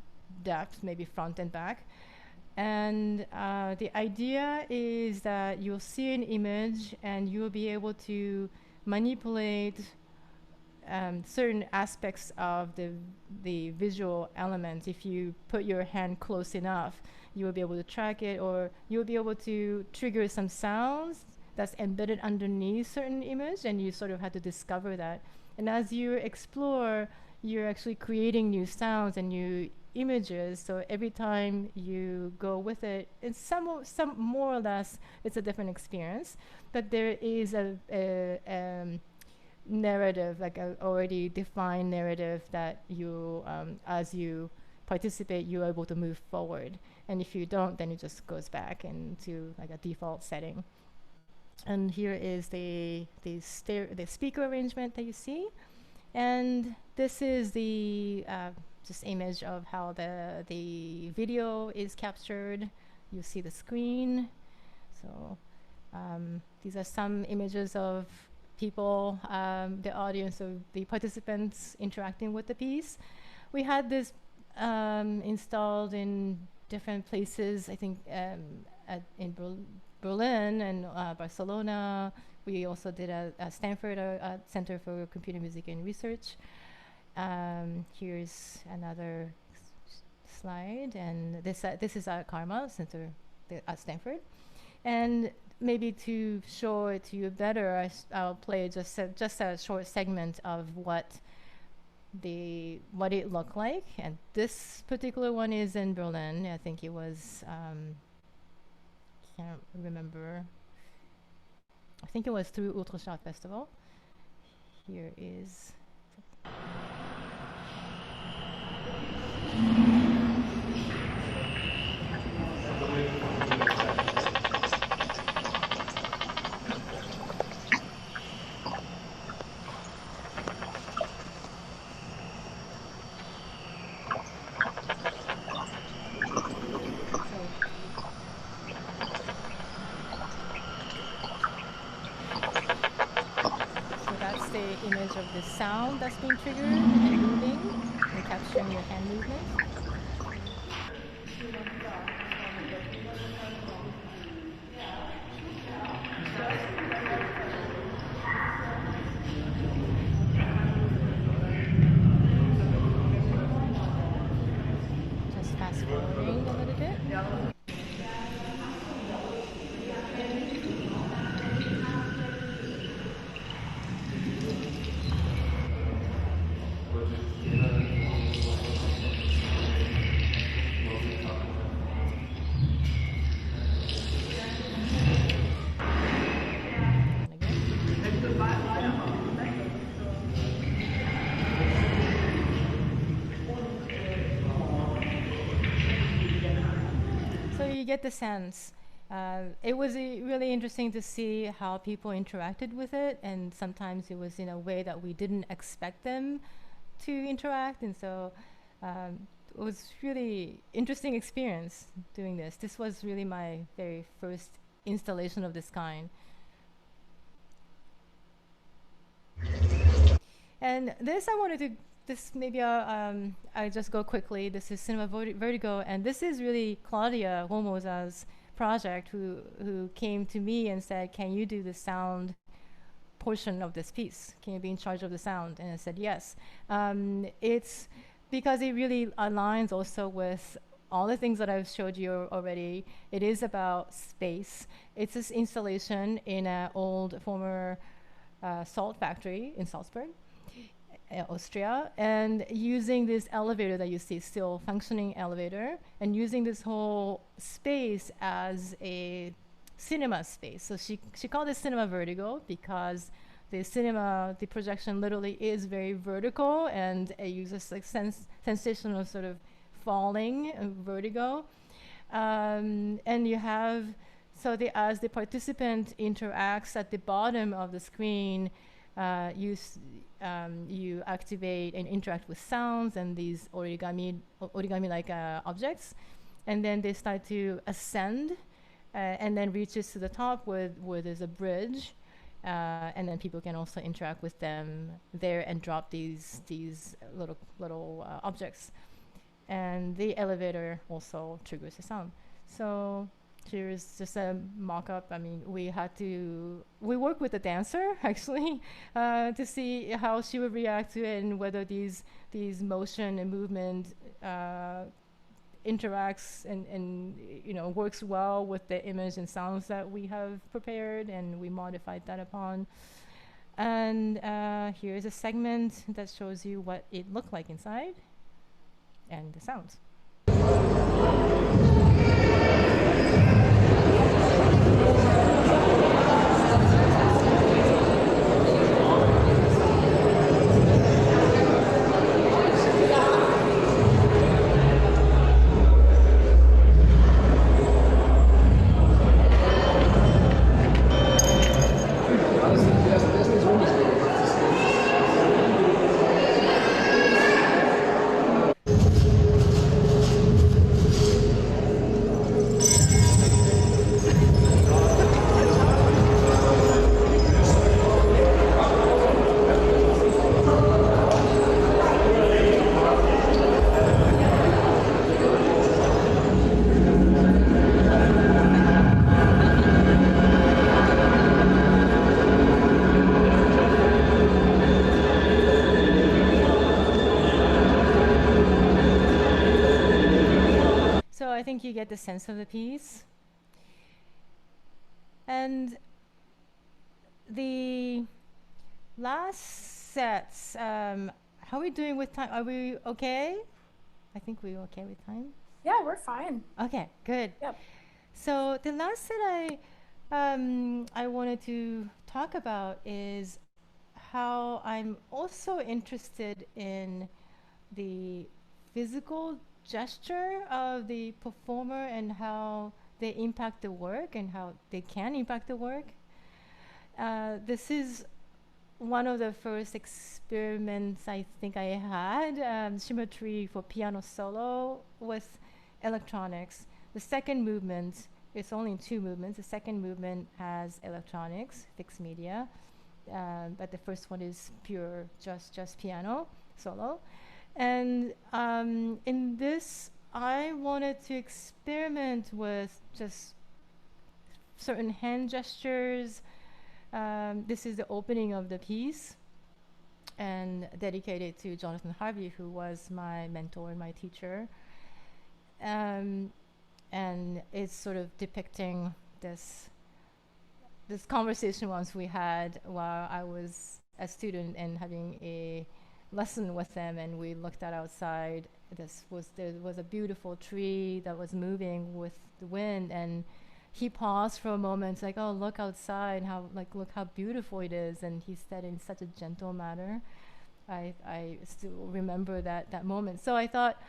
depth, maybe front and back. And the idea is that you'll see an image and you'll be able to manipulate certain aspects of the visual element. If you put your hand close enough, you will be able to track it, or you'll be able to trigger some sounds that's embedded underneath certain image, and you sort of have to discover that. And as you explore, you're actually creating new sounds and new images. So every time you go with it, it's some more or less, it's a different experience. But there is a narrative, like a already defined narrative that you, as you participate, you're able to move forward. And if you don't, then it just goes back into like a default setting. And here is the speaker arrangement that you see. And this is the just image of how the video is captured. You see the screen. So these are some images of people, the audience, of the participants interacting with the piece. We had this installed in different places, I think in Berlin and Barcelona. We also did a Stanford Center for Computer Music and Research. Here's another slide, and this is our Karma Center at Stanford. And maybe to show it to you better, I'll play just a short segment of what it looked like. And this particular one is in Berlin. I think it was can't remember. I think it was through Ultraschall Festival. Here is. Image of the sound that's being triggered and moving and capturing your hand movement. Just fast forwarding a little bit. You get the sense. It was really interesting to see how people interacted with it, and sometimes it was in a way that we didn't expect them to interact, and so it was really interesting experience doing this. This was really my very first installation of this kind. And this I wanted to, this maybe I just go quickly. This is Cinema Vertigo, and this is really Claudia Homoza's project, who came to me and said, can you do the sound portion of this piece? Can you be in charge of the sound? And I said yes. It's because it really aligns also with all the things that I've showed you already. It is about space. It's this installation in an old former salt factory in Salzburg, Austria, and using this elevator that you see, still functioning elevator, and using this whole space as a cinema space. So she called it Cinema Vertigo because the projection literally is very vertical, and it uses like sensation of sort of falling vertigo. And you have, so as the participant interacts at the bottom of the screen, you activate and interact with sounds and these origami-like objects, and then they start to ascend, and then reaches to the top where there's a bridge, and then people can also interact with them there and drop these little objects, and the elevator also triggers the sound. So here's just a mock-up. I mean, we worked with the dancer actually to see how she would react to it, and whether these motion and movement interacts and works well with the image and sounds that we have prepared, and we modified that upon. And here's a segment that shows you what it looked like inside and the sounds. I think you get the sense of the piece. And the last sets, how are we doing with time? Are we okay? I think we're okay with time. Yeah, we're fine. Okay, good. Yep. So the last set I wanted to talk about is how I'm also interested in the physical gesture of the performer and how they impact the work and how they can impact the work. This is one of the first experiments I think I had, symmetry for piano solo with electronics. The second movement, it's only 2 movements. The second movement has electronics, fixed media, but the first one is pure, just piano solo. And in this, I wanted to experiment with just certain hand gestures. This is the opening of the piece, and dedicated to Jonathan Harvey, who was my mentor and my teacher. And it's sort of depicting this conversation once we had while I was a student and having a lesson with them, and we looked at outside. There was a beautiful tree that was moving with the wind, and he paused for a moment, like, "Oh, look outside! Look how beautiful it is!" And he said in such a gentle manner. I still remember that moment. So I thought,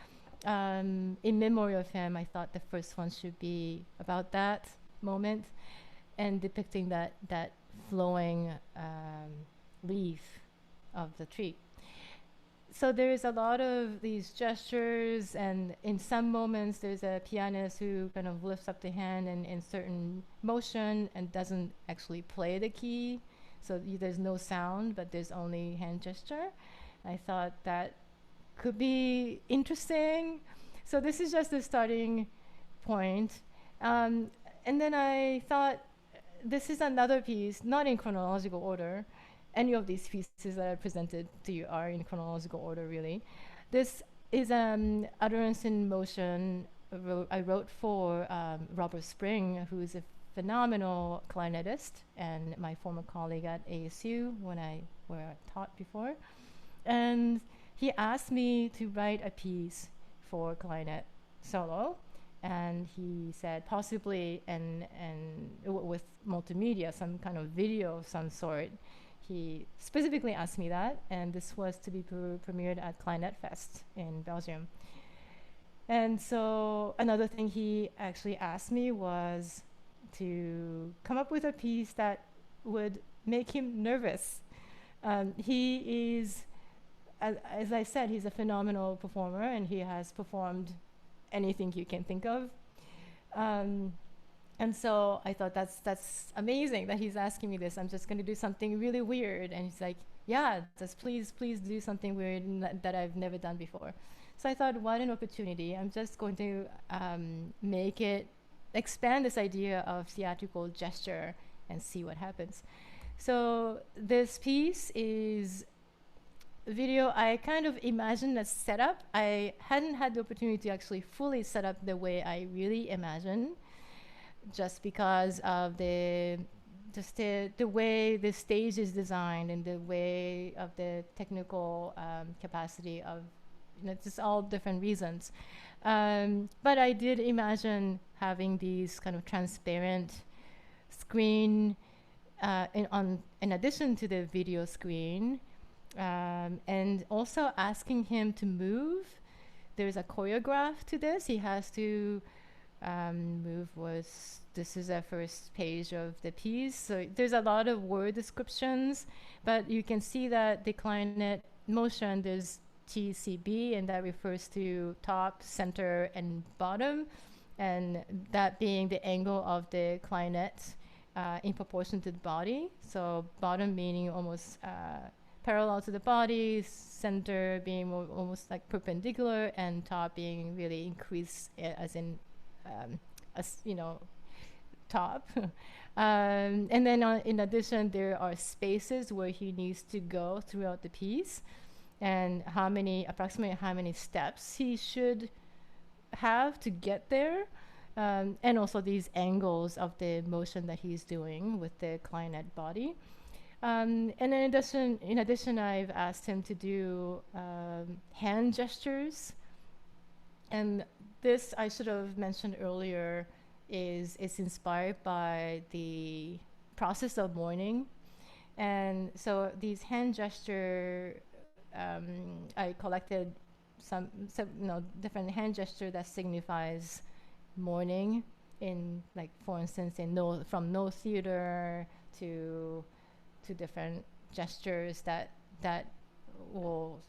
in memory of him, I thought the first one should be about that moment and depicting that flowing leaf of the tree. So there is a lot of these gestures, and in some moments there's a pianist who kind of lifts up the hand in certain motion and doesn't actually play the key. So there's no sound, but there's only hand gesture. I thought that could be interesting. So this is just the starting point. And then I thought, this is another piece, not in chronological order. Any of these pieces that I presented to you are in chronological order, really. This is utterance in motion. I wrote for Robert Spring, who is a phenomenal clarinetist and my former colleague at ASU where I taught before. And he asked me to write a piece for clarinet solo, and he said possibly and with multimedia, some kind of video of some sort. He specifically asked me that, and this was to be premiered at Clarinet Fest in Belgium. And so another thing he actually asked me was to come up with a piece that would make him nervous. He is, as I said, he's a phenomenal performer, and he has performed anything you can think of. And so I thought that's amazing that he's asking me this. I'm just going to do something really weird. And he's like, yeah, just please do something weird that I've never done before. So I thought, what an opportunity. I'm just going to expand this idea of theatrical gesture and see what happens. So this piece is video I kind of imagined a setup. I hadn't had the opportunity to actually fully set up the way I really imagine, just because of the way the stage is designed and the way of the technical capacity of, just all different reasons. But I did imagine having these kind of transparent screen in addition to the video screen, and also asking him to move. There's a choreograph to this. He has to move. This is the first page of the piece. So there's a lot of word descriptions, but you can see that the clarinet motion, there's TCB, and that refers to top, center, and bottom, and that being the angle of the clarinet in proportion to the body. So bottom meaning almost parallel to the body, center being almost like perpendicular, and top being really increased as in top. And then in addition, there are spaces where he needs to go throughout the piece, and approximately how many steps he should have to get there, and also these angles of the motion that he's doing with the clarinet body. And in addition, I've asked him to do hand gestures, and this I should have mentioned earlier is inspired by the process of mourning. And so these hand gesture, I collected some different hand gesture that signifies mourning, in, like, for instance, from no theater to different gestures that will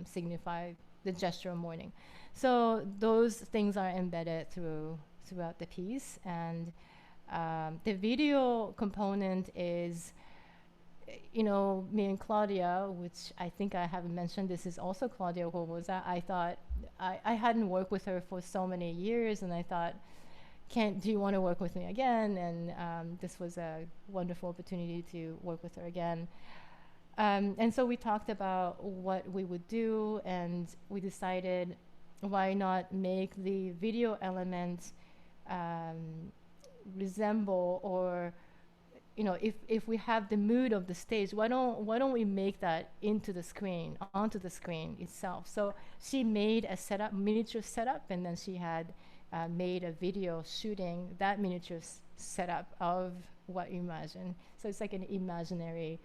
signify the gesture of mourning. So those things are embedded throughout the piece, and the video component is, me and Claudia, which I think I haven't mentioned, this is also Claudia Hormoza. I thought I hadn't worked with her for so many years, and I thought, do you want to work with me again? And this was a wonderful opportunity to work with her again. And so we talked about what we would do, and we decided, why not make the video element resemble, or if we have the mood of the stage, why don't we make that onto the screen itself? So she made a miniature setup, and then she had made a video shooting that miniature setup of what you imagine. So it's like an imaginary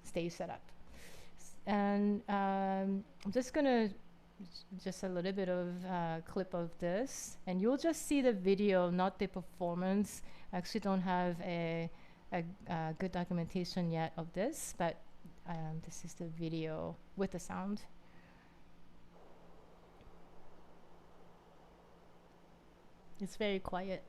stage setup. And I'm just gonna just a little bit of clip of this, and you'll just see the video, not the performance. I actually don't have a good documentation yet of this, but this is the video with the sound. It's very quiet.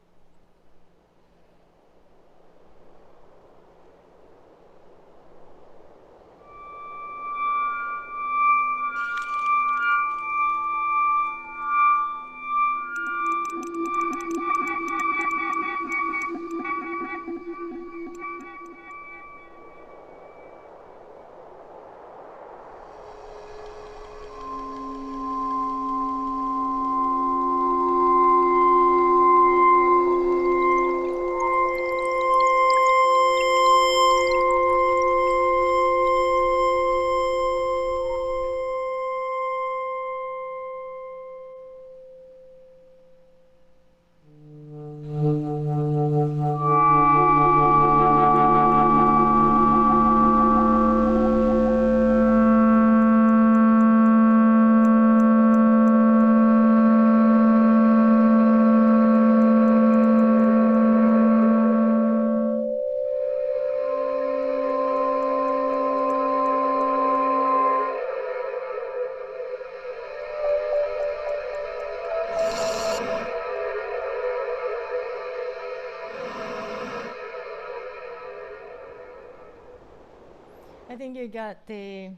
I think you got the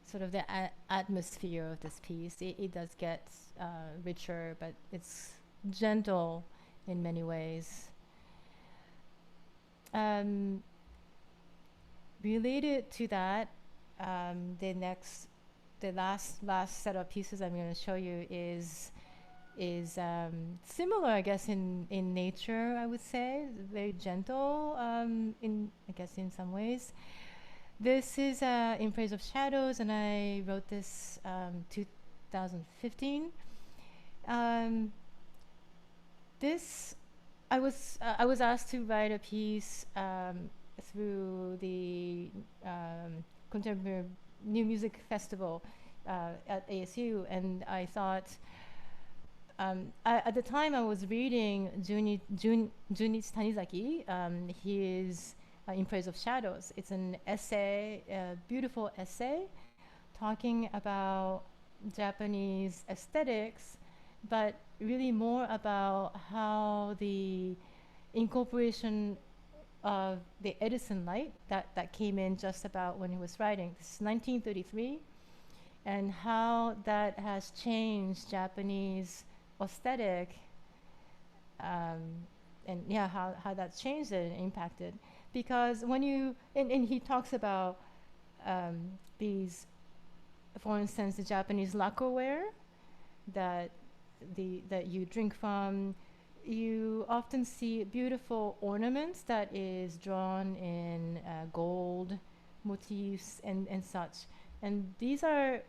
sort of the atmosphere of this piece. It does get richer, but it's gentle in many ways. Related to that, the last set of pieces I'm going to show you is similar, I guess, in nature. I would say very gentle. In some ways. This is In Praise of Shadows, and I wrote this 2015. This I was asked to write a piece through the Contemporary New Music Festival at ASU, and I thought at the time I was reading Junichi Tanizaki, his In Praise of Shadows. It's an essay, a beautiful essay, talking about Japanese aesthetics, but really more about how the incorporation of the Edison light that came in just about when he was writing. This is 1933, and how that has changed Japanese aesthetic, and yeah, how that's changed it and impacted. Because when you, and he talks about these, for instance, the Japanese lacquerware that you drink from, you often see beautiful ornaments that is drawn in gold motifs and such. And these are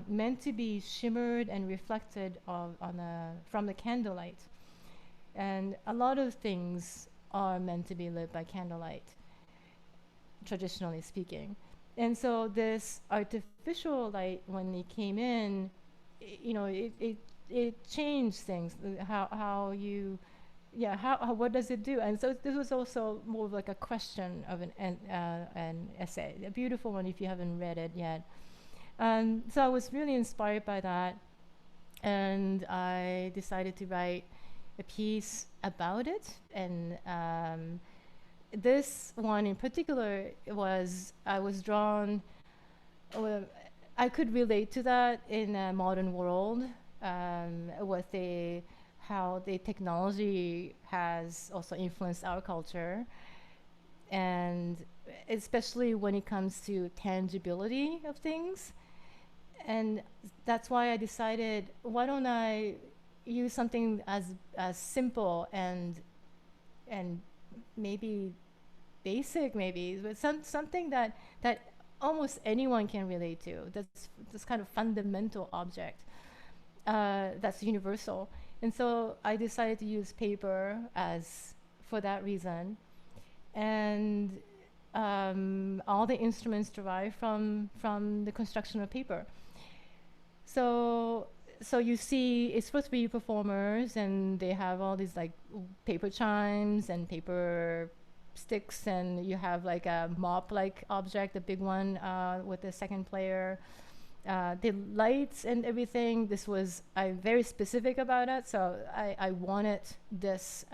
meant to be shimmered and reflected from the candlelight. And a lot of things are meant to be lit by candlelight, traditionally speaking. And so this artificial light, when it came in, it changed things. How what does it do? And so this was also more of like a question of an essay, a beautiful one if you haven't read it yet. So I was really inspired by that, and I decided to write a piece about it. And this one in particular I was drawn. I could relate to that in a modern world, with how the technology has also influenced our culture, and especially when it comes to tangibility of things. And that's why I decided, why don't I use something as simple and maybe basic, but something that almost anyone can relate to. That's this kind of fundamental object that's universal. And so I decided to use paper for that reason. And all the instruments derive from the construction of paper. So you see, it's supposed to be performers, and they have all these like paper chimes and paper sticks, and you have like a mop-like object, a big one with the second player. The lights and everything, I'm very specific about it, so I wanted this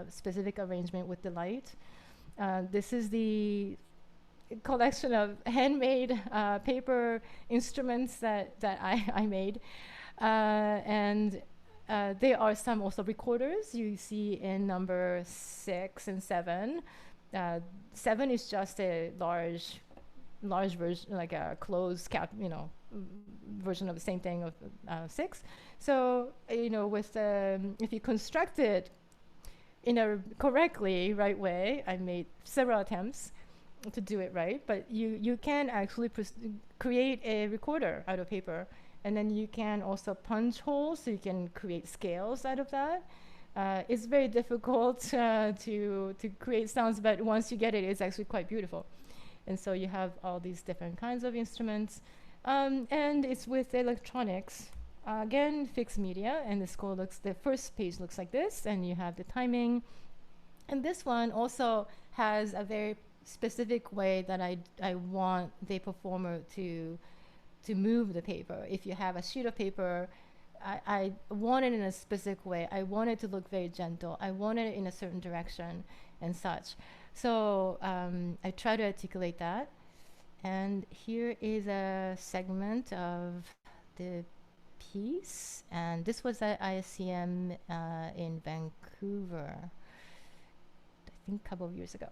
specific arrangement with the light. This is the collection of handmade paper instruments that I made. And there are some also recorders you see in number 6 and 7. 7 is just a large version, like a closed cap, version of the same thing of 6. So, with if you construct it in a correctly right way, I made several attempts to do it right, but you can actually create a recorder out of paper, and then you can also punch holes, so you can create scales out of that. It's very difficult to create sounds, but once you get it, it's actually quite beautiful. And so you have all these different kinds of instruments, and it's with electronics. Again, fixed media, and the first page looks like this, and you have the timing. And this one also has a very specific way that I want the performer to move the paper. If you have a sheet of paper, I want it in a specific way. I want it to look very gentle. I want it in a certain direction and such. So I try to articulate that. And here is a segment of the piece. And this was at ISCM in Vancouver, I think a couple of years ago.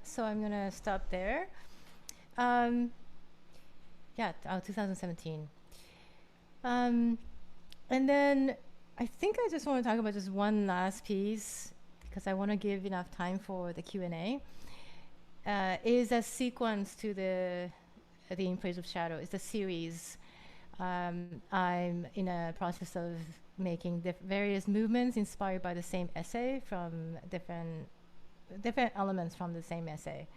So I'm gonna stop there. Yeah, 2017. And then I think I just want to talk about just one last piece because I want to give enough time for the Q&A. Is a sequence to the In Praise of Shadow. It's a series. I'm in a process of making various movements inspired by the same essay from different elements from the same essay.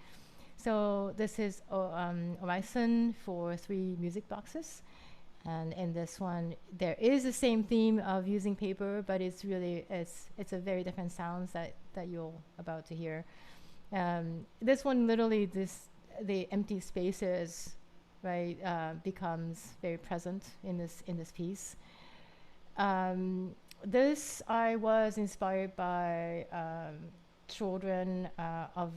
So this is Horizon for 3 music boxes. And in this one, there is the same theme of using paper, but it's really, it's a very different sounds that you're about to hear. This one, literally, the empty spaces, right, becomes very present in this piece. This I was inspired by children of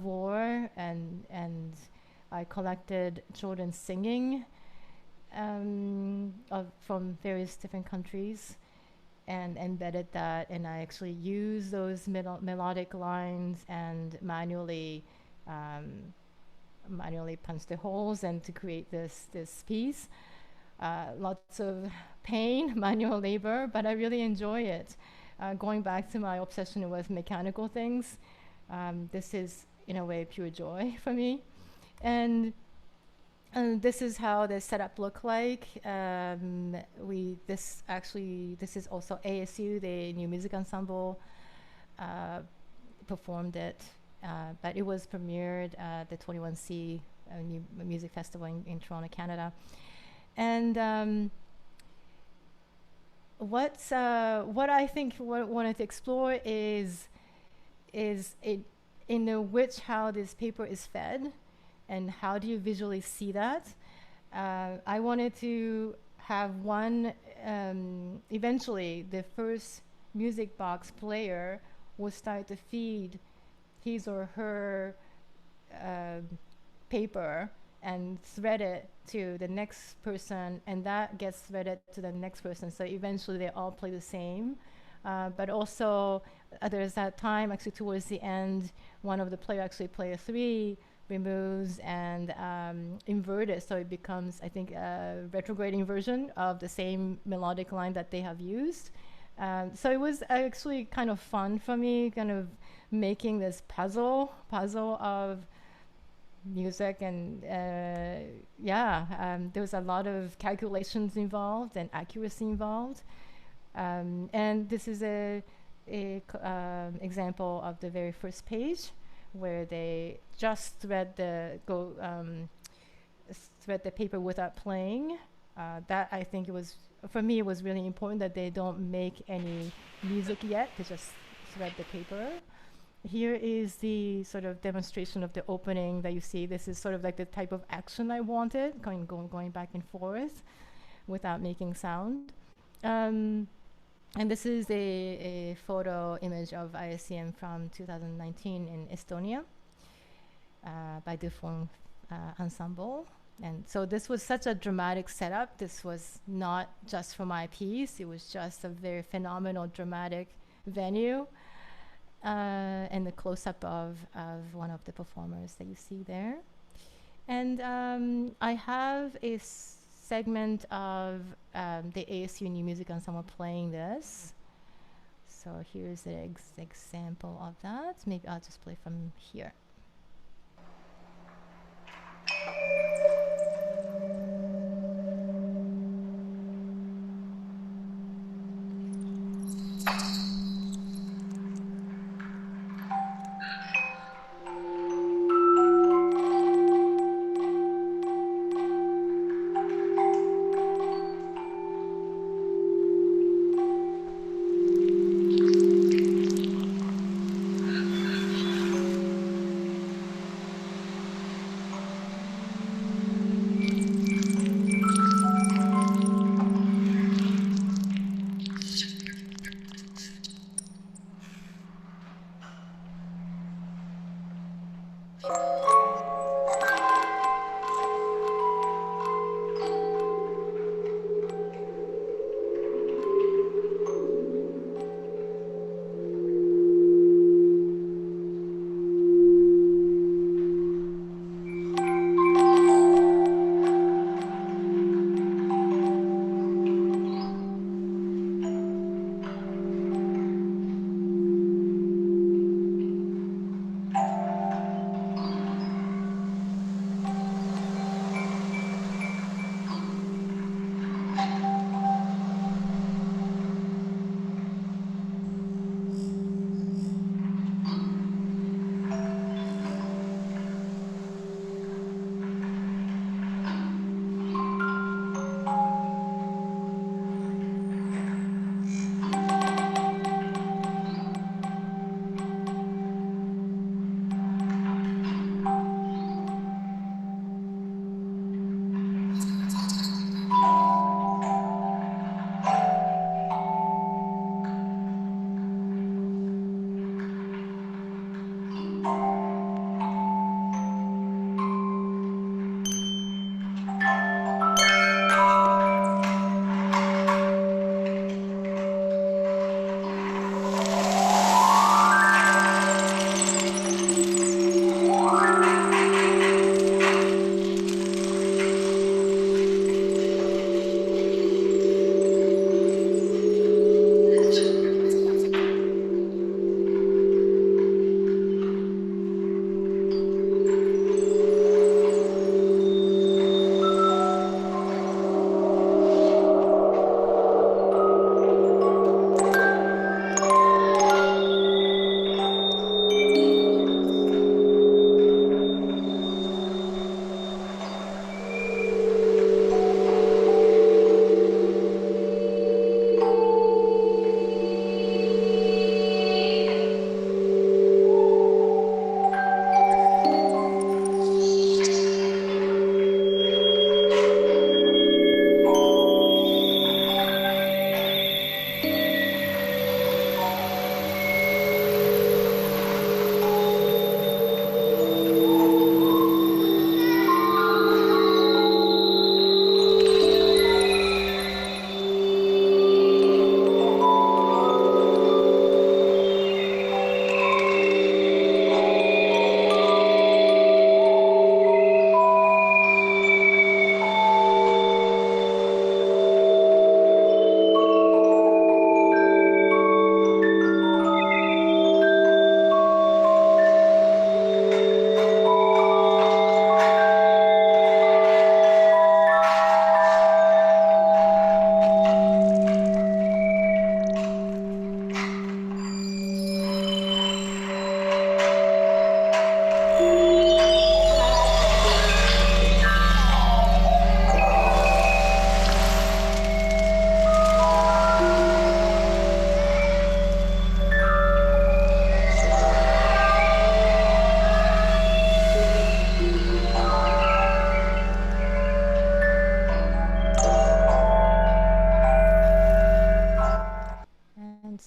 war, and I collected children singing from various different countries and embedded that, and I actually use those melodic lines and manually punch the holes and to create this piece. Lots of pain, manual labor, but I really enjoy it. Going back to my obsession with mechanical things, this is in a way pure joy for me. And this is how the setup look like. This is also ASU, the New Music Ensemble, performed it, but it was premiered at the 21C New Music Festival in Toronto, Canada. And what I think wanted to explore is how this paper is fed, and how do you visually see that? I wanted to have one, eventually the first music box player will start to feed his or her paper and thread it to the next person, and that gets threaded to the next person. So eventually they all play the same. But also there's that time actually towards the end, one of the players actually play a 3, removes and invert it, so it becomes, I think, a retrograding version of the same melodic line that they have used. So it was actually kind of fun for me, kind of making this puzzle of music, and there was a lot of calculations involved and accuracy involved. And this is a example of the very first page, where they just thread the paper without playing. That, I think, for me it was really important that they don't make any music yet. They just thread the paper. Here is the sort of demonstration of the opening that you see. This is sort of like the type of action I wanted, going back and forth without making sound. And this is a photo image of ISCM from 2019 in Estonia by the Form Ensemble. And so this was such a dramatic setup. This was not just for my piece. It was just a very phenomenal, dramatic venue. And the close-up of one of the performers that you see there. And I have a segment of the ASU New Music Ensemble playing this. So here's the example of that. Maybe I'll just play from here.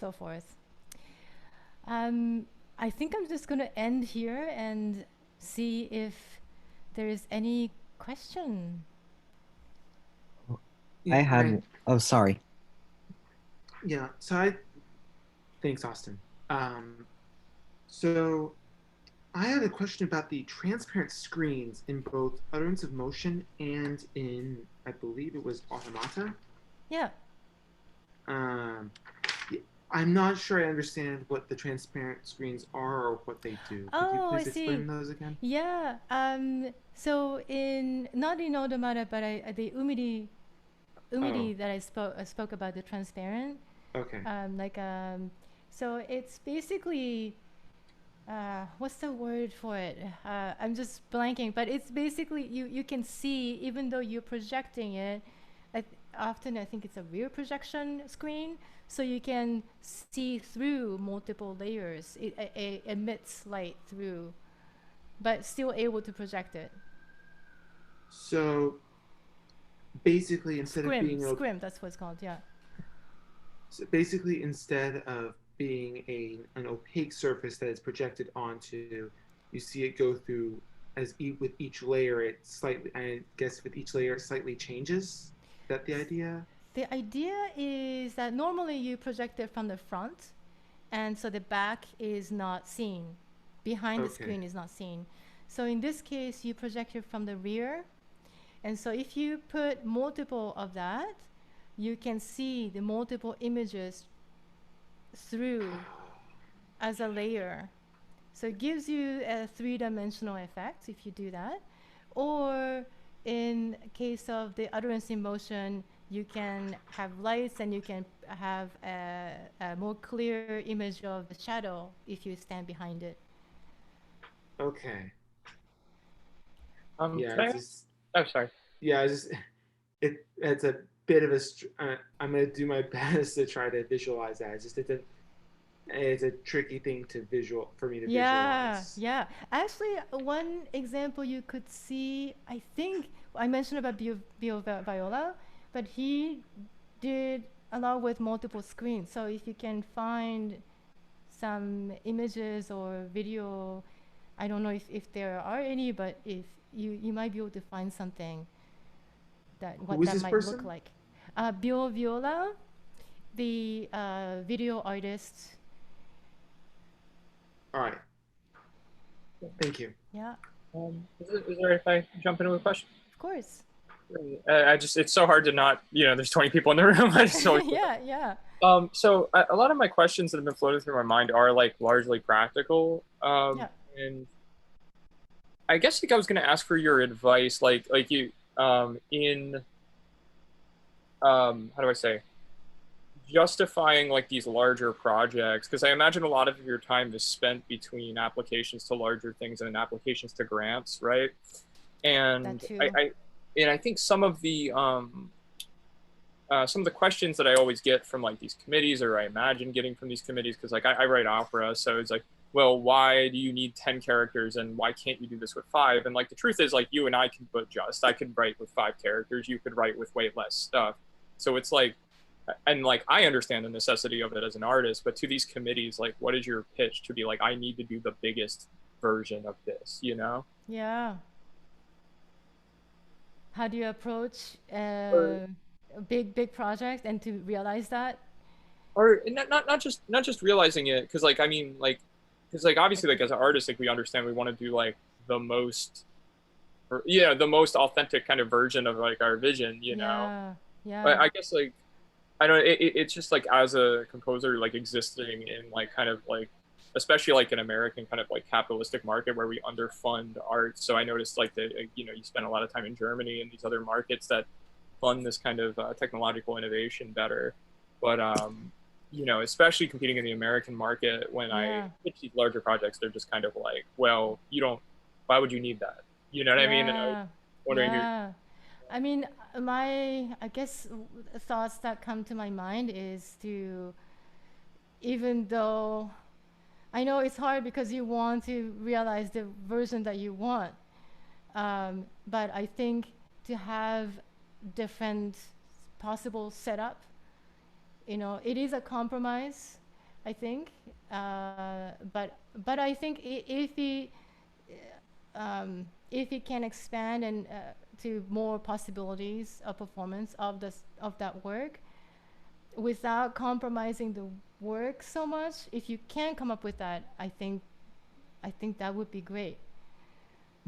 so forth. I think I'm just going to end here and see if there is any question. I had. Oh, sorry. Yeah. Thanks, Austin. So I had a question about the transparent screens in both Utterance of Motion and in, I believe it was Automata. Yeah. I'm not sure I understand what the transparent screens are or what they do. Could you please explain those again? Yeah. So not in Automata, but the Umidi that I spoke about, the transparent. Okay. So it's basically what's the word for it? I'm just blanking, but it's basically you can see even though you're projecting it. Often I think it's a rear projection screen, so you can see through multiple layers. It emits light through, but still able to project it. So basically, instead of being scrim, that's what it's called. Yeah. So basically, instead of being an opaque surface that is projected onto, you see it go through with each layer. It slightly, I guess, with each layer, it slightly changes. Is that the idea? The idea is that normally you project it from the front, and so the back is not seen. Behind the screen is not seen. So in this case, you project it from the rear. And so if you put multiple of that, you can see the multiple images through as a layer. So it gives you a three-dimensional effect if you do that. Or in case of the utterance in motion, you can have lights and you can have a more clear image of the shadow if you stand behind it. Okay. Sorry. Yeah, it's a bit of I'm gonna do my best to try to visualize that. It's a tricky thing for me to visualize. Yeah. Actually, one example you could see, I think I mentioned about Bio Viola, but he did a lot with multiple screens. So if you can find some images or video, I don't know if there are any, but if you might be able to find something what that might look like. Bio Viola, the video artist. All right. Thank you. Yeah. Is it all right if I jump into a question? Of course. It's so hard to not, there's 20 people in the room. I just yeah. So a lot of my questions that have been floating through my mind are like largely practical. And I guess I was going to ask for your advice, like you, in, how do I say, justifying like these larger projects, because I imagine a lot of your time is spent between applications to larger things and applications to grants, right? And I think some of the questions that I always get from like these committees, or I imagine getting from these committees, because like I write opera, so it's like, well, why do you need 10 characters and why can't you do this with 5? And like the truth is, like, you and I can I could write with 5 characters, you could write with way less stuff. So it's like, and like I understand the necessity of it as an artist, but to these committees, like, what is your pitch to be like, I need to do the biggest version of this, Yeah. How do you approach a big project and to realize that? Or not just realizing it, because like, I mean, like, because like obviously, like, as an artist, like, we understand we want to do like the most authentic kind of version of like our vision, Yeah. But I guess like, I don't. It's just like, as a composer, like existing in like kind of like, especially like an American kind of like capitalistic market where we underfund art. So I noticed like that you spend a lot of time in Germany and these other markets that fund this kind of technological innovation better. But especially competing in the American market, when I pitch these larger projects, they're just kind of like, well, why would you need that? You know what I mean? And I was wondering I mean, I guess thoughts that come to my mind is to, even though I know it's hard because you want to realize the version that you want, but I think to have different possible setup, it is a compromise, I think. But I think if he can expand and to more possibilities of performance of that work without compromising the work so much, if you can come up with that, I think that would be great.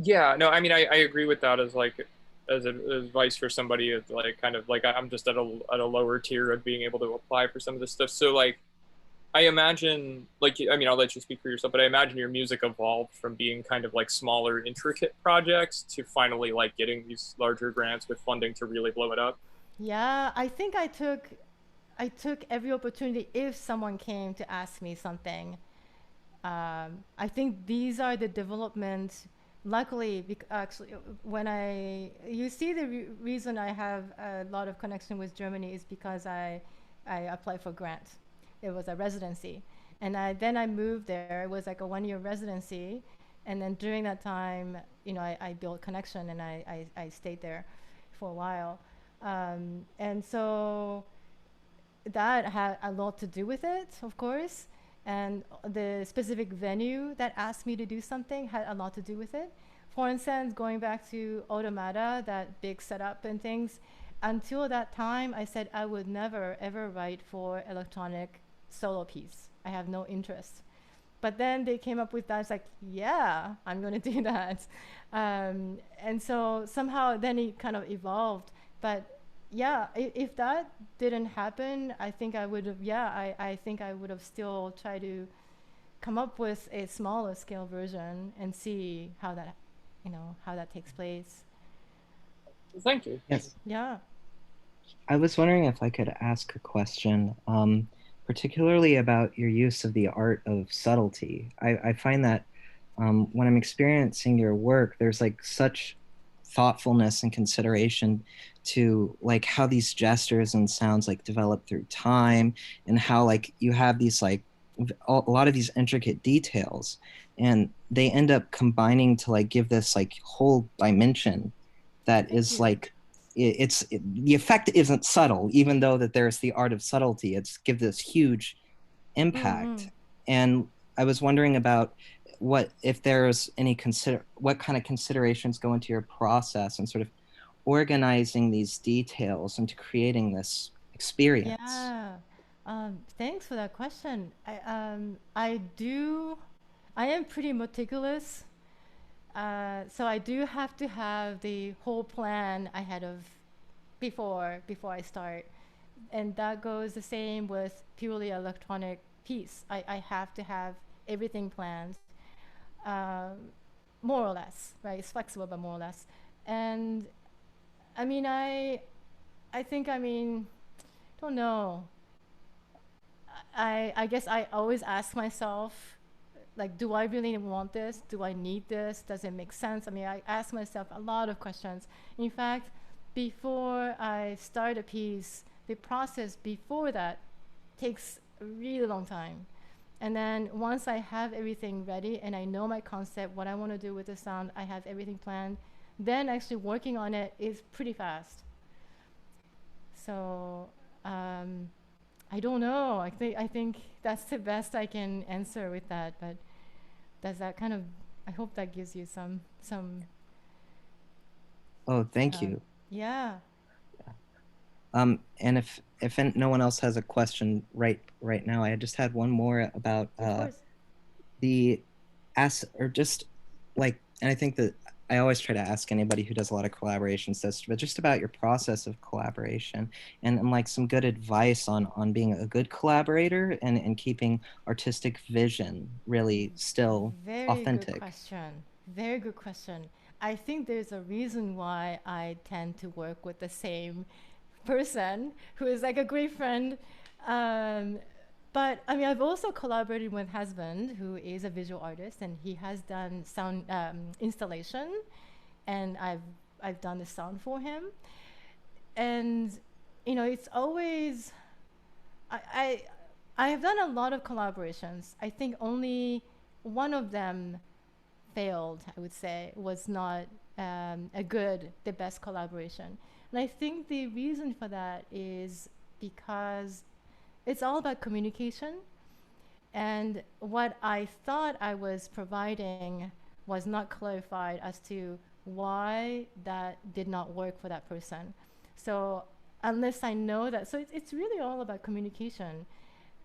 Yeah, no, I mean, I agree with that as like as advice for somebody that's like kind of like I'm just at a lower tier of being able to apply for some of this stuff. So like I imagine like I mean I'll let you speak for yourself, but I imagine your music evolved from being kind of like smaller, intricate projects to finally like getting these larger grants with funding to really blow it up. Yeah, I think I took every opportunity if someone came to ask me something. I think these are the developments. Luckily, actually, when you see the reason I have a lot of connection with Germany is because I applied for grant. It was a residency, and then I moved there. It was like a 1 year residency, and then during that time, I built connection and I stayed there for a while, and so that had a lot to do with it, of course. And the specific venue that asked me to do something had a lot to do with it. For instance, going back to Automata, that big setup and things, until that time, I said I would never ever write for electronic solo piece. I have no interest. But then they came up with that. It's like, yeah, I'm going to do that. And so somehow then it kind of evolved. But yeah, if that didn't happen, I think I would have, yeah, I think I would have still tried to come up with a smaller scale version and see how that takes place. Thank you. Yes. Yeah. I was wondering if I could ask a question, particularly about your use of the art of subtlety. I find that when I'm experiencing your work, there's like such thoughtfulness and consideration to like how these gestures and sounds like develop through time, and how like you have these like a lot of these intricate details, and they end up combining to like give this like whole dimension that is like the effect isn't subtle, even though that there's the art of subtlety. It's give this huge impact. And I was wondering about what if there's any what kind of considerations go into your process and sort of organizing these details into creating this experience. Yeah. Thanks for that question. I am pretty meticulous. So I do have to have the whole plan ahead of before I start, and that goes the same with purely electronic piece. I have to have everything planned, um, more or less, right? It's flexible, but more or less. And I mean, I think, I mean, don't know. I guess I always ask myself, like, do I really want this? Do I need this? Does it make sense? I mean, I ask myself a lot of questions. In fact, before I start a piece, the process before that takes a really long time. And then once I have everything ready and I know my concept, what I want to do with the sound, I have everything planned, then actually working on it is pretty fast. So I don't know. I think that's the best I can answer with that. But does that kind of? I hope that gives you some. Oh, thank you. Yeah. And if no one else has a question right now, I just had one more about the or just like, and I think that I always try to ask anybody who does a lot of collaborations this, but just about your process of collaboration and like some good advice on being a good collaborator and keeping artistic vision really still authentic. Good question. Very good question. I think there's a reason why I tend to work with the same person who is like a great friend. But I mean, I've also collaborated with husband, who is a visual artist, and he has done sound installation, and I've done the sound for him. And it's always I have done a lot of collaborations. I think only one of them failed. I would say was not the best collaboration. And I think the reason for that is because it's all about communication. And what I thought I was providing was not clarified as to why that did not work for that person. So unless I know that, so it's really all about communication.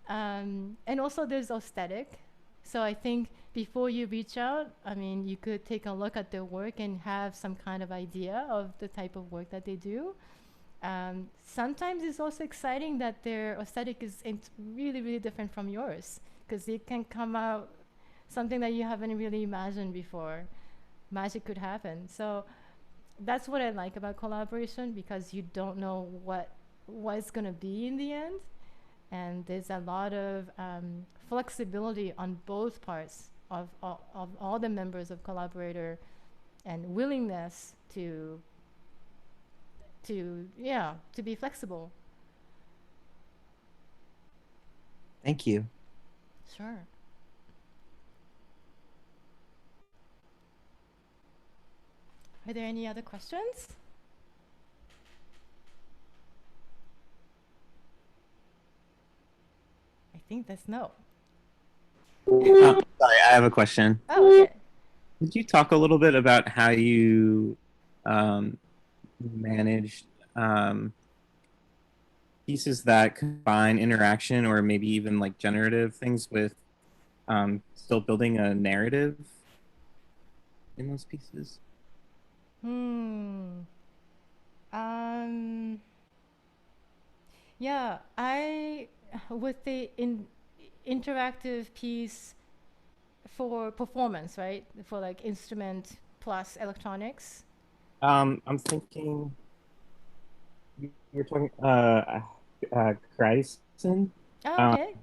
And also there's aesthetic. So I think before you reach out, I mean, you could take a look at their work and have some kind of idea of the type of work that they do. Sometimes it's also exciting that their aesthetic is really, really different from yours, because it can come out something that you haven't really imagined before. Magic could happen. So that's what I like about collaboration, because you don't know what it's going to be in the end. And there's a lot of flexibility on both parts of all the members of collaborator, and willingness to be flexible. Thank you. Sure. Are there any other questions? I think that's no. Sorry, I have a question. Oh, okay. Could you talk a little bit about how you managed pieces that combine interaction or maybe even like generative things with still building a narrative in those pieces? Yeah, with the interactive piece for performance, right? For like instrument plus electronics. I'm thinking you're talking Kreisen. Oh, okay.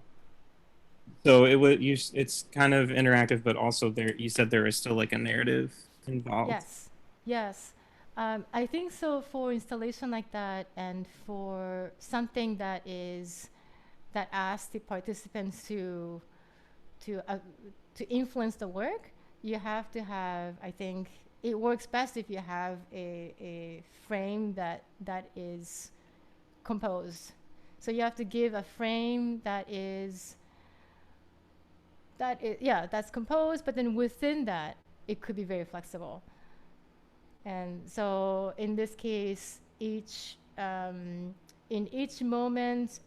So it's kind of interactive, but also there you said there is still like a narrative involved. Yes, yes. I think so for installation like that, and for something that asks the participants to uh, to influence the work, you have to have, I think it works best if you have a frame that is composed. So you have to give a frame that's composed, but then within that it could be very flexible. And so in this case, in each moment,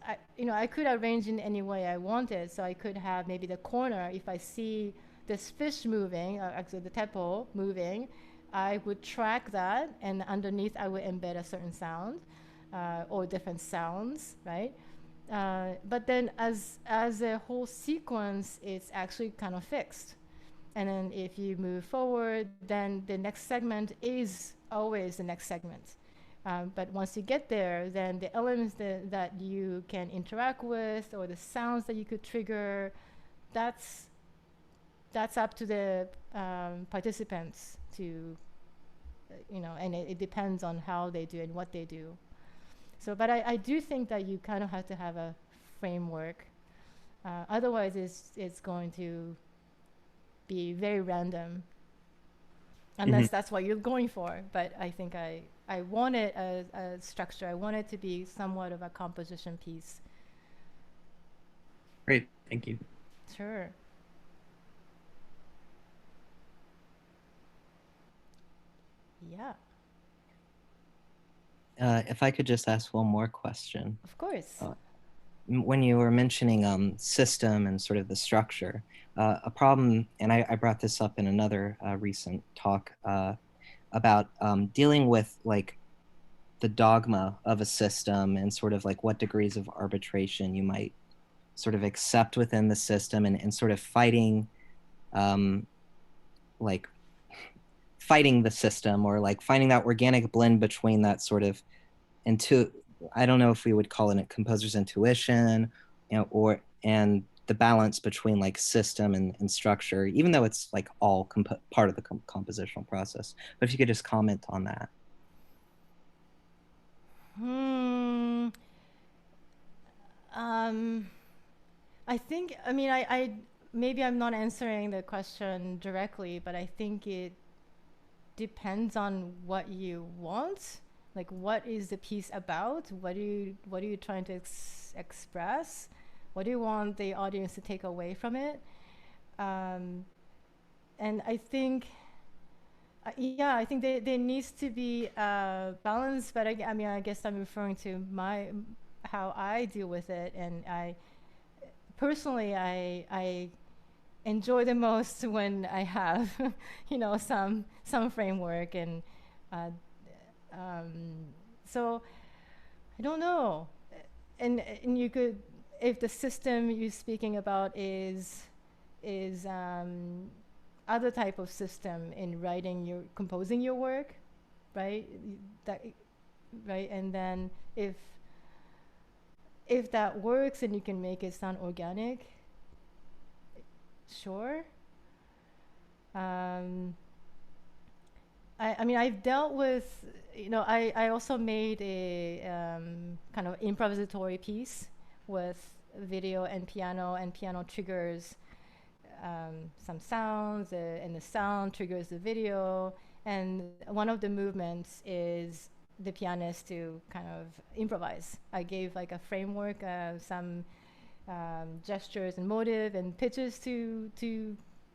I could arrange in any way I wanted. So I could have maybe the corner, if I see this fish moving, or actually the tadpole moving, I would track that, and underneath I would embed a certain sound, or different sounds, right? But then as a whole sequence, it's actually kind of fixed. And then if you move forward, then the next segment is always the next segment. But once you get there, then the elements that you can interact with, or the sounds that you could trigger, that's up to the participants to, and it depends on how they do and what they do. So, but I do think that you kind of have to have a framework. Otherwise, it's going to be very random, unless that's what you're going for. But I think I wanted a structure. I want it to be somewhat of a composition piece. Great, thank you. Sure. Yeah. If I could just ask one more question. Of course. When you were mentioning system and sort of the structure, a problem, and I brought this up in another recent talk about dealing with like the dogma of a system, and sort of like what degrees of arbitration you might sort of accept within the system, and sort of fighting like fighting the system, or like finding that organic blend between that sort of I don't know if we would call it a composer's intuition, and the balance between like system and structure, even though it's like all part of the compositional process. But if you could just comment on that. I think, I mean, I maybe I'm not answering the question directly, but I think it depends on what you want. Like, what is the piece about? What are you trying to express? What do you want the audience to take away from it? And I think, yeah, I think there needs to be balance. But I mean, I guess I'm referring to how I deal with it, and personally, I enjoy the most when I have, you know, some framework, and so I don't know, and you could, if the system you're speaking about is other type of system in composing your work, right? That, right, and then if that works and you can make it sound organic, sure. I mean, I've dealt with, you know, I also made a kind of improvisatory piece with video and piano triggers some sounds, and the sound triggers the video. And one of the movements is the pianist to kind of improvise. I gave like a framework, some gestures and motive and pitches to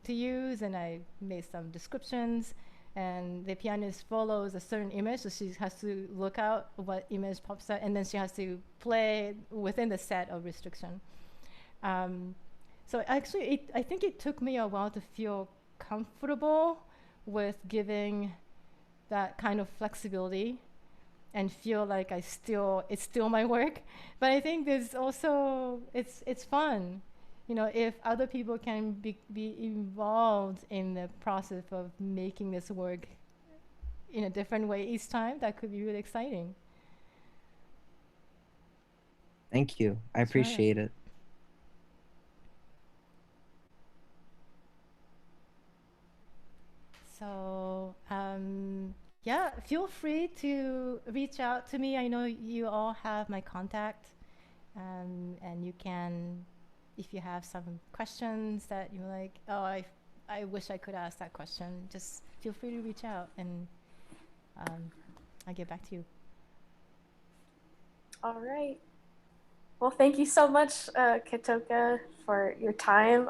use, and I made some descriptions. And the pianist follows a certain image, so she has to look out what image pops out, and then she has to play within the set of restriction. So actually, I think it took me a while to feel comfortable with giving that kind of flexibility and feel like it's still my work. But I think there's also, it's fun. You know, if other people can be involved in the process of making this work in a different way each time, that could be really exciting. Thank you. I appreciate it. So, yeah, feel free to reach out to me. I know you all have my contact, and you can, if you have some questions that you're like, oh, I wish I could ask that question, just feel free to reach out, and I'll get back to you. All right. Well, thank you so much, Kotoka, for your time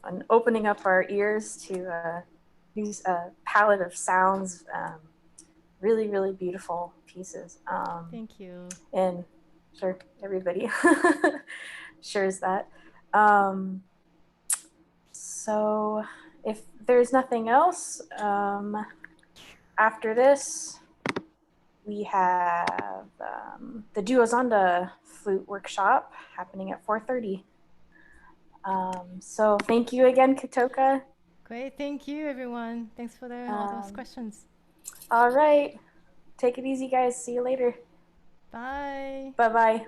and opening up our ears to these palette of sounds. Really, really beautiful pieces. Thank you. And sure, everybody shares that. So if there's nothing else, after this, we have the Duozanda flute workshop happening at 4:30. So thank you again, Kotoka. Great, thank you, everyone. Thanks for all those questions. All right. Take it easy, guys. See you later. Bye. Bye-bye.